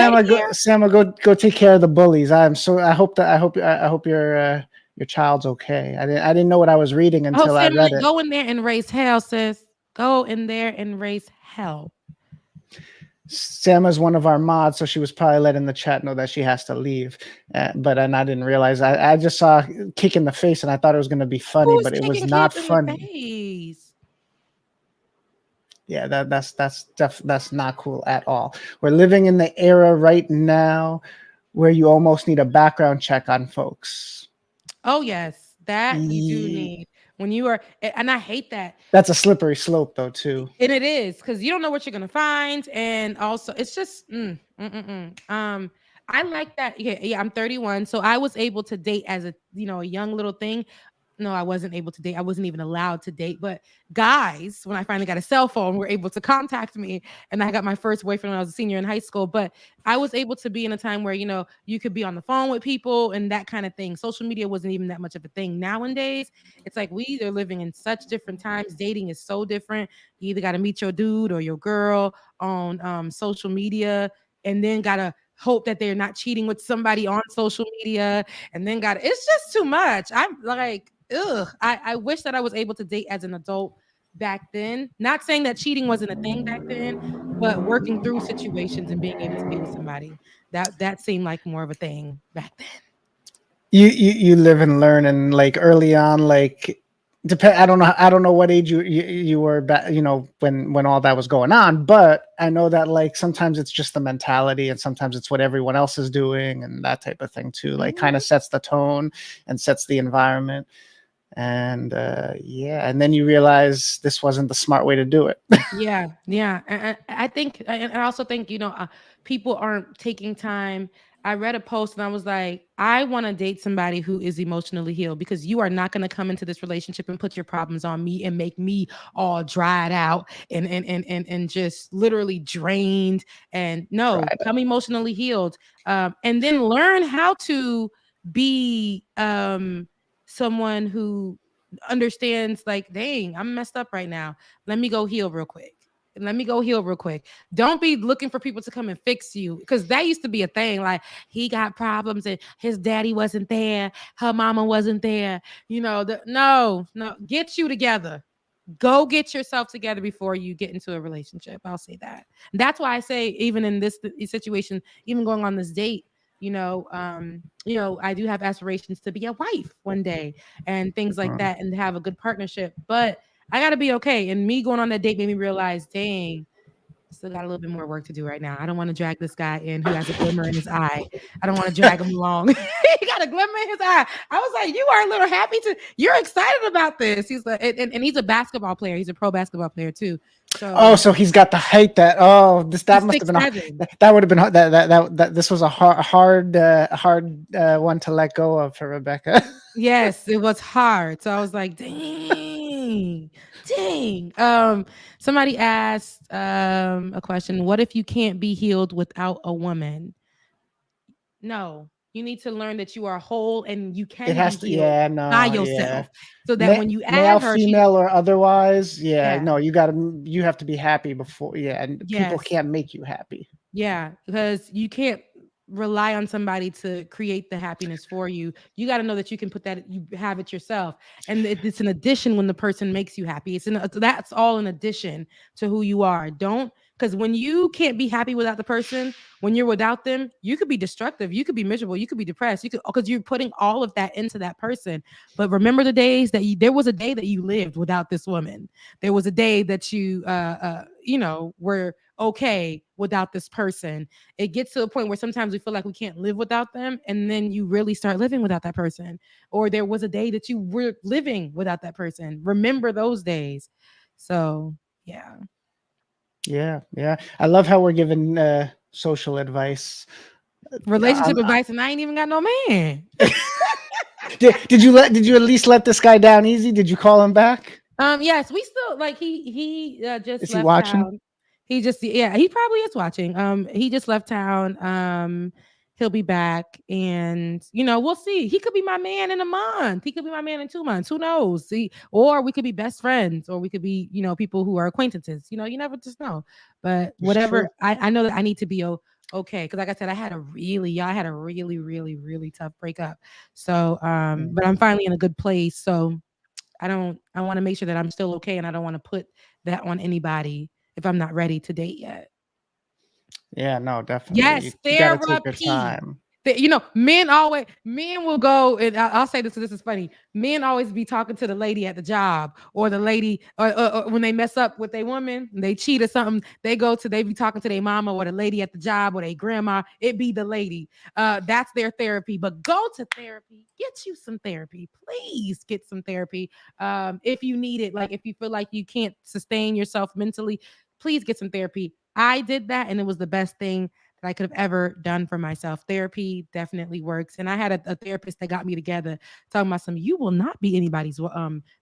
Sam, go take care of the bullies. I hope your child's okay. I didn't know what I was reading until I read it. Go in there and raise hell, sis. Go in there and raise hell. Sam is one of our mods, so she was probably letting the chat know that she has to leave. But I didn't realize. I just saw a kick in the face, and I thought it was going to be funny, but it was not funny. Yeah, that's not cool at all. We're living in the era right now where you almost need a background check on folks. Oh yes, that you do need when you are, and I hate that. That's a slippery slope, though, too. And it is because you don't know what you're gonna find, and also it's just I like that. Yeah, I'm 31, so I was able to date as a young little thing. No, I wasn't able to date. I wasn't even allowed to date. But guys, when I finally got a cell phone, were able to contact me. And I got my first boyfriend when I was a senior in high school. But I was able to be in a time where, you could be on the phone with people and that kind of thing. Social media wasn't even that much of a thing. Nowadays, it's like we are living in such different times. Dating is so different. You either got to meet your dude or your girl on social media and then got to hope that they're not cheating with somebody on social media. And then it's just too much. I'm like, ugh, I wish that I was able to date as an adult back then. Not saying that cheating wasn't a thing back then, but working through situations and being able to be with somebody, that seemed like more of a thing back then. You live and learn, and like early on, like I don't know what age you were back, when all that was going on, but I know that like sometimes it's just the mentality, and sometimes it's what everyone else is doing, and that type of thing too, like kind of sets the tone and sets the environment. And and then you realize this wasn't the smart way to do it. Yeah. And I think, and I also think, people aren't taking time. I read a post and I was like, I want to date somebody who is emotionally healed, because you are not going to come into this relationship and put your problems on me and make me all dried out and just literally drained. And no, come emotionally healed, and then learn how to be someone who understands, like, dang, I'm messed up right now. Let me go heal real quick. Don't be looking for people to come and fix you, because that used to be a thing. Like, he got problems and his daddy wasn't there, her mama wasn't there. No, get you together. Go get yourself together before you get into a relationship. I'll say that. That's why I say, even in this situation, even going on this date, I do have aspirations to be a wife one day and things like that, and have a good partnership. But I got to be okay. And me going on that date made me realize, dang, still got a little bit more work to do right now. I don't want to drag this guy in who has a glimmer in his eye. I don't want to drag him along. He got a glimmer in his eye. I was like, you are a little happy you're excited about this. He's like, and he's a basketball player. He's a pro basketball player too. So he's got the height that that must have been that would have been that this was a hard one to let go of for Rebecca. Yes, it was hard. So I was like, dang. Somebody asked a question: what if you can't be healed without a woman? No, you need to learn that you are whole and you can be healed by yourself. So that when you add her, female or otherwise, you have to be happy before. And people can't make you happy. Yeah, because you can't rely on somebody to create the happiness for you. You got to know that you can you have it yourself, and it's an addition when the person makes you happy. That's all an addition to who you are. Because when you can't be happy without the person, when you're without them, you could be destructive, you could be miserable, you could be depressed, because you're putting all of that into that person. But remember the days that there was a day that you lived without this woman. There was a day that you were okay without this person. It gets to a point where sometimes we feel like we can't live without them, and then you really start living without that person. Or there was a day that you were living without that person. Remember those days. So yeah. I love how we're giving social advice, relationship advice, and I ain't even got no man. Did you at least let this guy down easy? Did you call him back? Yes, we still he just is he watching? Town. He probably is watching. He just left town. He'll be back, and we'll see. He could be my man in a month. He could be my man in 2 months. Who knows? Or we could be best friends, or we could be, people who are acquaintances. You never just know. But whatever, I know that I need to be okay, because like I said, I had a really, really, really tough breakup. So, but I'm finally in a good place. So I want to make sure that I'm still okay, and I don't want to put that on anybody if I'm not ready to date yet. Yeah, no, definitely. Yes, you gotta take your time. Men will go, and I'll say this because this is funny. Men always be talking to the lady at the job, or the lady, or when they mess up with their woman, they cheat or something. They be talking to their mama or the lady at the job or their grandma. It be the lady. That's their therapy. But go to therapy. Get you some therapy. Please get some therapy. If you need it, like if you feel like you can't sustain yourself mentally, please get some therapy. I did that, and it was the best thing that I could have ever done for myself. Therapy definitely works. And I had a therapist that got me together, talking about you will not be anybody's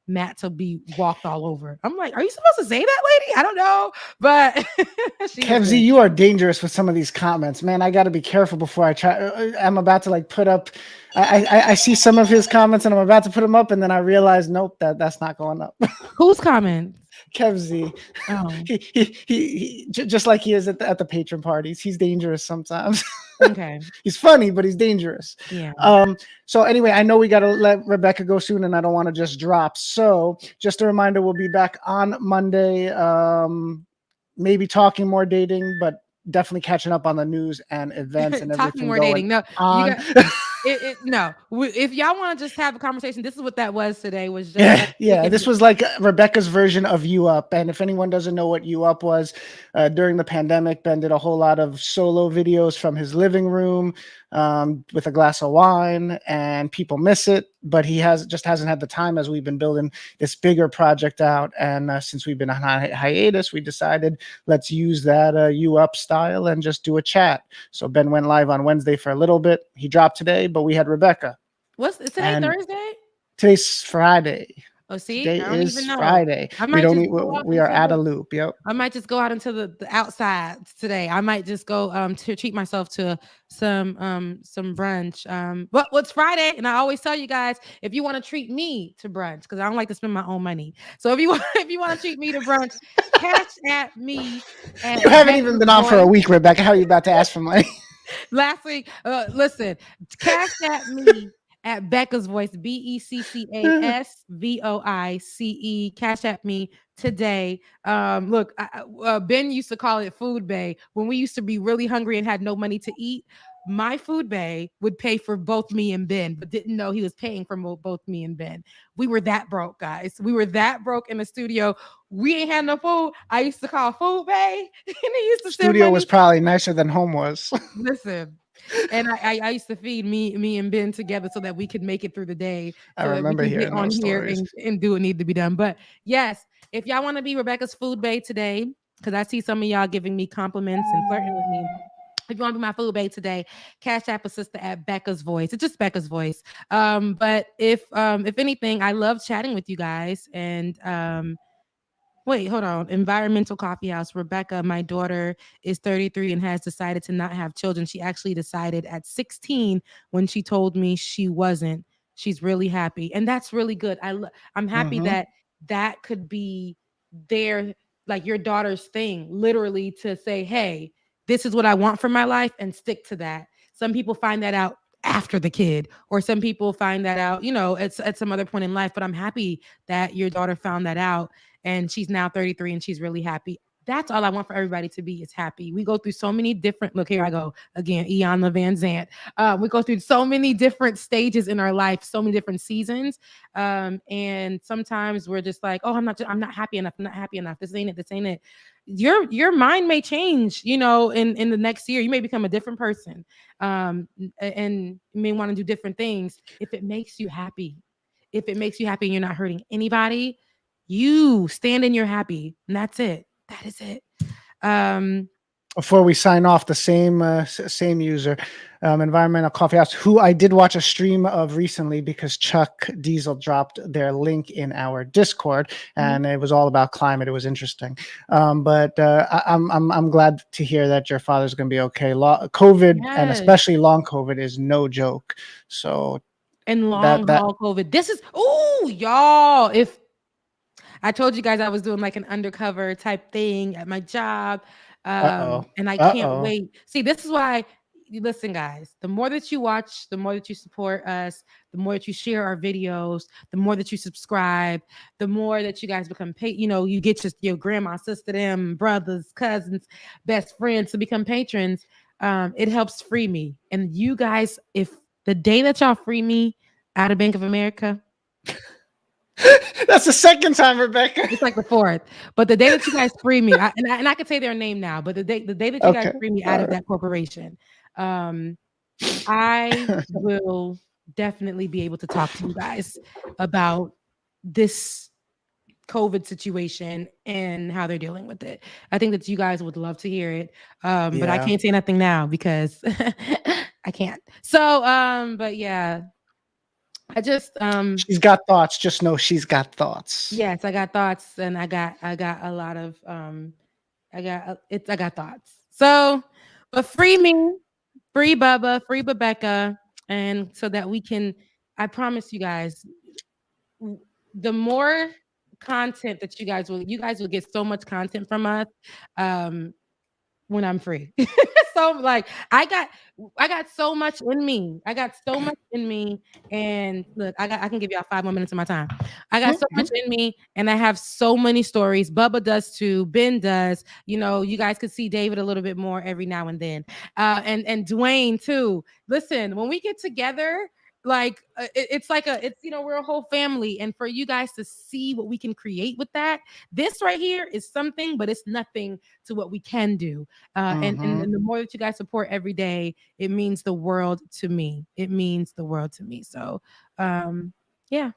mat to be walked all over. I'm like, are you supposed to say that, lady? I don't know. But Kevzy, you are dangerous with some of these comments, man. I got to be careful before I try. I'm about to put up. I see some of his comments, and I'm about to put them up, and then I realize, nope, that's not going up. Whose comments? Kevzy. Oh, He just like he is at the patron parties. He's dangerous sometimes. okay. He's funny, but he's dangerous. Yeah. So anyway, I know we got to let Rebecca go soon, and I don't want to just drop. So just a reminder, we'll be back on Monday. Maybe talking more dating, but definitely catching up on the news and events and Talking everything more going dating. No, on. you got no. If y'all want to just have a conversation, this is what that was today. Was just yeah. This was like Rebecca's version of You Up. And if anyone doesn't know what You Up was, during the pandemic, Ben did a whole lot of solo videos from his living room with a glass of wine, and people miss it. But he hasn't had the time as we've been building this bigger project out. And since we've been on hiatus, we decided let's use that You Up style and just do a chat. So Ben went live on Wednesday for a little bit. He dropped today, but we had Rebecca. What's today? Thursday? Today's Friday. Oh, see, Today I don't is even know. Friday. We are out of loop. Yep. I might just go out into the outside today. I might just go to treat myself to some brunch. But what's Friday? And I always tell you guys, if you want to treat me to brunch, because I don't like to spend my own money. So if you want to treat me to brunch, cash at me. You haven't even been on for a week, Rebecca. How are you about to ask for money? Last week, listen, cash at me at Becca's Voice, BECCASVOICE. Cash at me today. Look, Ben used to call it Food Bay. When we used to be really hungry and had no money to eat, my Food Bay would pay for both me and Ben, but didn't know he was paying for both me and Ben. We were that broke, guys. We were that broke in the studio. We ain't had no food. I used to call Food Bay, and he used to studio was probably nicer than home was. Listen. And I used to feed me and Ben together so that we could make it through the day. So I remember hearing those stories. And do what needed to be done. But yes, if y'all want to be Rebecca's Food Bae today, because I see some of y'all giving me compliments and flirting with me. If you want to be my Food Bae today, cash app a sister at Becca's Voice. It's just Becca's Voice. But if anything, I love chatting with you guys. And wait, hold on. Environmental Coffee House. Rebecca, my daughter, is 33 and has decided to not have children. She actually decided at 16 when she told me she wasn't. She's really happy. And that's really good. I'm happy that could be their, like your daughter's thing, literally to say, hey, this is what I want for my life and stick to that. Some people find that out after the kid, or some people find that out, at some other point in life. But I'm happy that your daughter found that out. And she's now 33 and she's really happy. That's all I want for everybody to be, is happy. We go through so many different, look, here I go again, Ian Van Zant. We go through so many different stages in our life, so many different seasons. And sometimes we're just like, oh, I'm not happy enough. I'm not happy enough. This ain't it. Your mind may change, in the next year. You may become a different person. And you may want to do different things if it makes you happy. If it makes you happy and you're not hurting anybody, you stand in your happy, and that's it. That is it. Before we sign off, the same user, Environmental Coffee House, who I did watch a stream of recently because Chuck Diesel dropped their link in our Discord, and it was all about climate. It was interesting. But I'm glad to hear that your father's going to be okay. COVID, and especially long COVID, is no joke. So and long haul COVID. This is y'all. If I told you guys I was doing like an undercover type thing at my job. And I can't wait. See, this is why, listen, guys, the more that you watch, the more that you support us, the more that you share our videos, the more that you subscribe, the more that you guys become you get your grandma, sister, them, brothers, cousins, best friends to become patrons. It helps free me. And you guys, if the day that y'all free me out of Bank of America, that's the second time, Rebecca. It's like the fourth. But the day that you guys free me, and I can say their name now, but the day that you guys free me out of that corporation, I will definitely be able to talk to you guys about this COVID situation and how they're dealing with it. I think that you guys would love to hear it. But I can't say nothing now because I can't. So, but yeah. I just she's got thoughts. Just know she's got thoughts. Yes, I got thoughts, and I got a lot of I got thoughts. So, but free me, free Bubba, free Rebecca, and so that we can. I promise you guys, the more content that you guys will get so much content from us when I'm free. So like I got so much in me. And look, I can give y'all 5 more minutes of my time. I got so much in me, and I have so many stories. Bubba does too. Ben does. You know, you guys could see David a little bit more every now and then. And Dwayne too. Listen, when we get together, like it's we're a whole family, and for you guys to see what we can create with that, this right here is something, but it's nothing to what we can do. And the more that you guys support every day, it means the world to me. So yeah.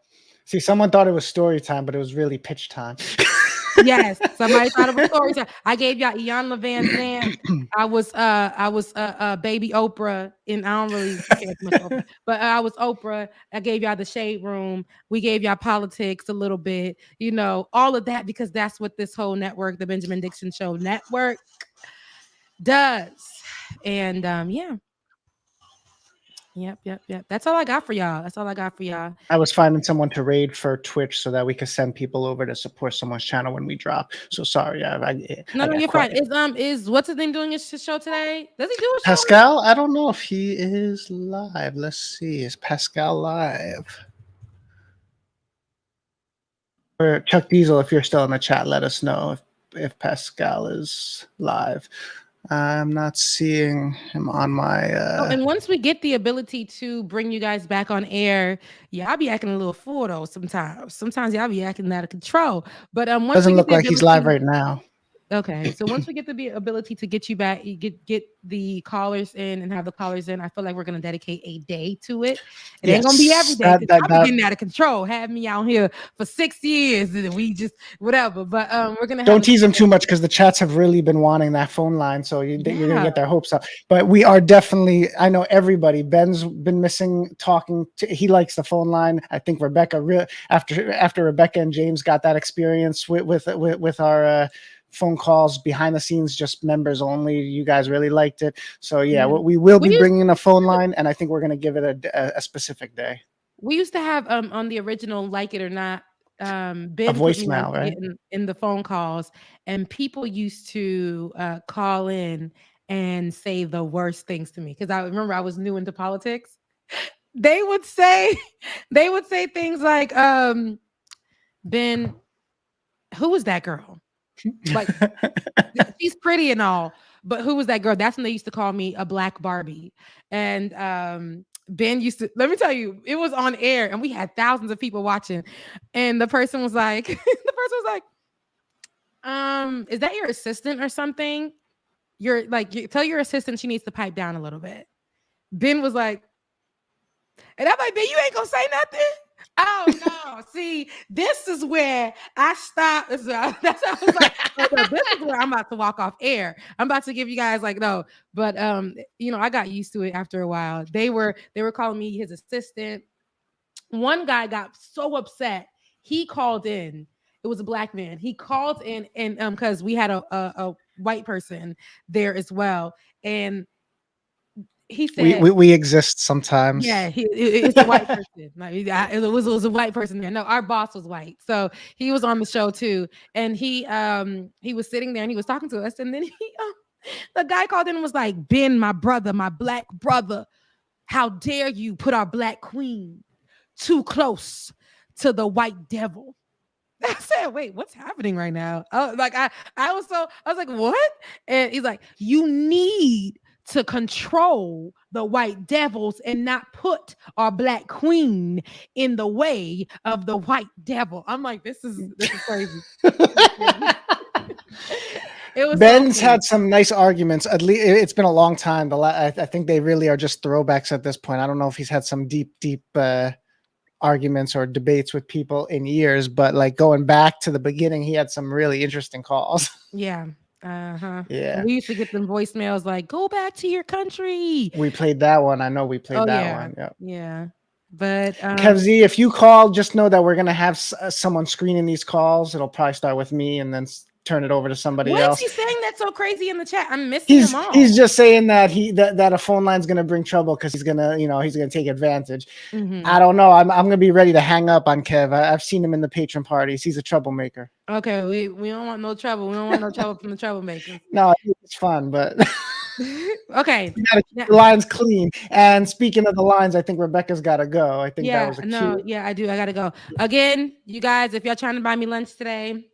See, someone thought it was story time, but it was really pitch time. Yes, somebody thought it was story time. I gave y'all Ian Levan's dance. I was baby Oprah, and I don't really care too much Oprah, but I was Oprah. I gave y'all the Shade Room. We gave y'all politics a little bit, you know, all of that, because that's what this whole network, the Benjamin Dixon Show network, does. And yeah. Yep. That's all I got for y'all. I was finding someone to raid for Twitch so that we could send people over to support someone's channel when we drop. So sorry. No, you're fine. Is what's his name doing his show today? Does he do a show? Pascal? I don't know if he is live. Let's see. Is Pascal live? Or Chuck Diesel, if you're still in the chat, let us know if Pascal is live. I'm not seeing him on my and once we get the ability to bring you guys back on air, y'all be acting a little fool though sometimes y'all be acting out of control, but once doesn't look like he's live right now. Okay, so once we get the ability to get you back, you get the callers in and have the callers in, I feel like we're going to dedicate a day to it. It ain't going to be every day, because I'm getting out of control. Had me out here for 6 years and we just whatever. But we're going to don't tease them too much, because the chats have really been wanting that phone line, so you're going to get their hopes up. But we are definitely, I know everybody. Ben's been missing talking. He likes the phone line. I think Rebecca, after Rebecca and James got that experience with our phone calls behind the scenes, just members only, you guys really liked it. So yeah, we will be bringing a phone line, and I think we're going to give it a specific day. We used to have on the original Like It or Not, Ben a voicemail, right? in the phone calls, and people used to call in and say the worst things to me, because I remember I was new into politics. They would say things like, Ben, who was that girl? Like, she's pretty and all, but who was that girl? That's when they used to call me a black Barbie. And Ben used to, let me tell you, it was on air and we had thousands of people watching, and the person was like is that your assistant or something? Tell your assistant she needs to pipe down a little bit. Ben was like, and I'm like, Ben, you ain't gonna say nothing? Oh no! See, this is where I stopped. That's how I was like, this is where I'm about to walk off air. I'm about to give you guys no. But I got used to it after a while. They were calling me his assistant. One guy got so upset, he called in. It was a black man. He called in, and because we had a white person there as well, and he said we exist sometimes. Yeah, it's a white person. It was a white person there. No, our boss was white, so he was on the show too. And he was sitting there and he was talking to us. And then the guy called in and was like, Ben, my brother, my black brother, how dare you put our black queen too close to the white devil? I said, wait, what's happening right now? Oh, I was like, what? And he's like, you need to control the white devils and not put our black queen in the way of the white devil. I'm like, this is crazy. Ben's had some nice arguments. At least it's been a long time. I think they really are just throwbacks at this point. I don't know if he's had some deep arguments or debates with people in years, but going back to the beginning, he had some really interesting calls. Yeah. Yeah. We used to get them voicemails like, go back to your country. We played that one. I know we played that one. Yeah. Yeah. But Kev Z, if you call, just know that we're gonna have someone screening these calls. It'll probably start with me and then turn it over to somebody What else. is he saying that's so crazy in the chat? I'm missing him all. He's just saying that that a phone line's gonna bring trouble because he's gonna take advantage. I don't know. I'm gonna be ready to hang up on Kev. I've seen him in the patron parties. He's a troublemaker. Okay, we don't want no trouble. We don't want no trouble from the troublemakers. No, it's fun, but okay, you gotta keep the lines clean. And speaking of the lines, I think Rebecca's gotta go. I think that was a cue. I do. I gotta go again. You guys, if y'all trying to buy me lunch today,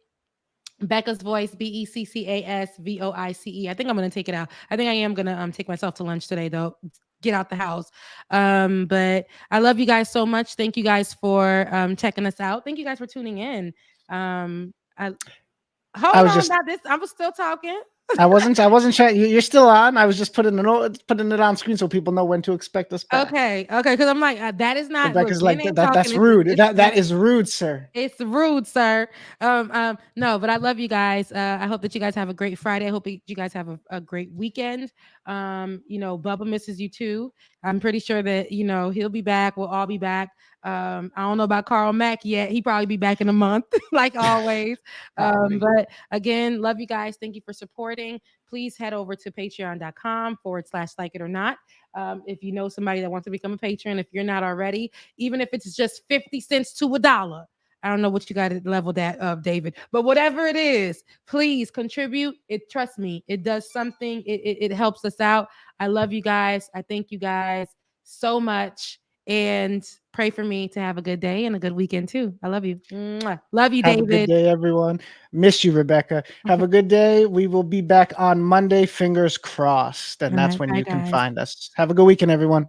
Becca's Voice, BECCASVOICE. I think I'm gonna take it out. I think I am gonna take myself to lunch today though. Get out the house. But I love you guys so much. Thank you guys for checking us out. Thank you guys for tuning in. Hold on about this. I was still talking. I wasn't trying. You're still on. I was just putting it on screen so people know when to expect us back. Okay, because I'm like that is not. Rebecca's like that's rude. That is rude, sir. It's rude, sir. No, but I love you guys. I hope that you guys have a great Friday. I hope you guys have a great weekend. Bubba misses you too. I'm pretty sure that he'll be back. We'll all be back. I don't know about Carl Mack yet. He probably be back in a month, like always. But again, love you guys. Thank you for supporting. Please head over to patreon.com/like it or not. If you know somebody that wants to become a patron, if you're not already, even if it's just 50 cents to $1. I don't know what you got to level that of, David, but whatever it is, please contribute. Trust me, it does something. It helps us out. I love you guys. I thank you guys so much. And pray for me to have a good day and a good weekend too. I love you. Mwah. Love you, David. Have a good day, everyone. Miss you, Rebecca. Have a good day. We will be back on Monday. Fingers crossed. And that's when you can find us. Have a good weekend, everyone.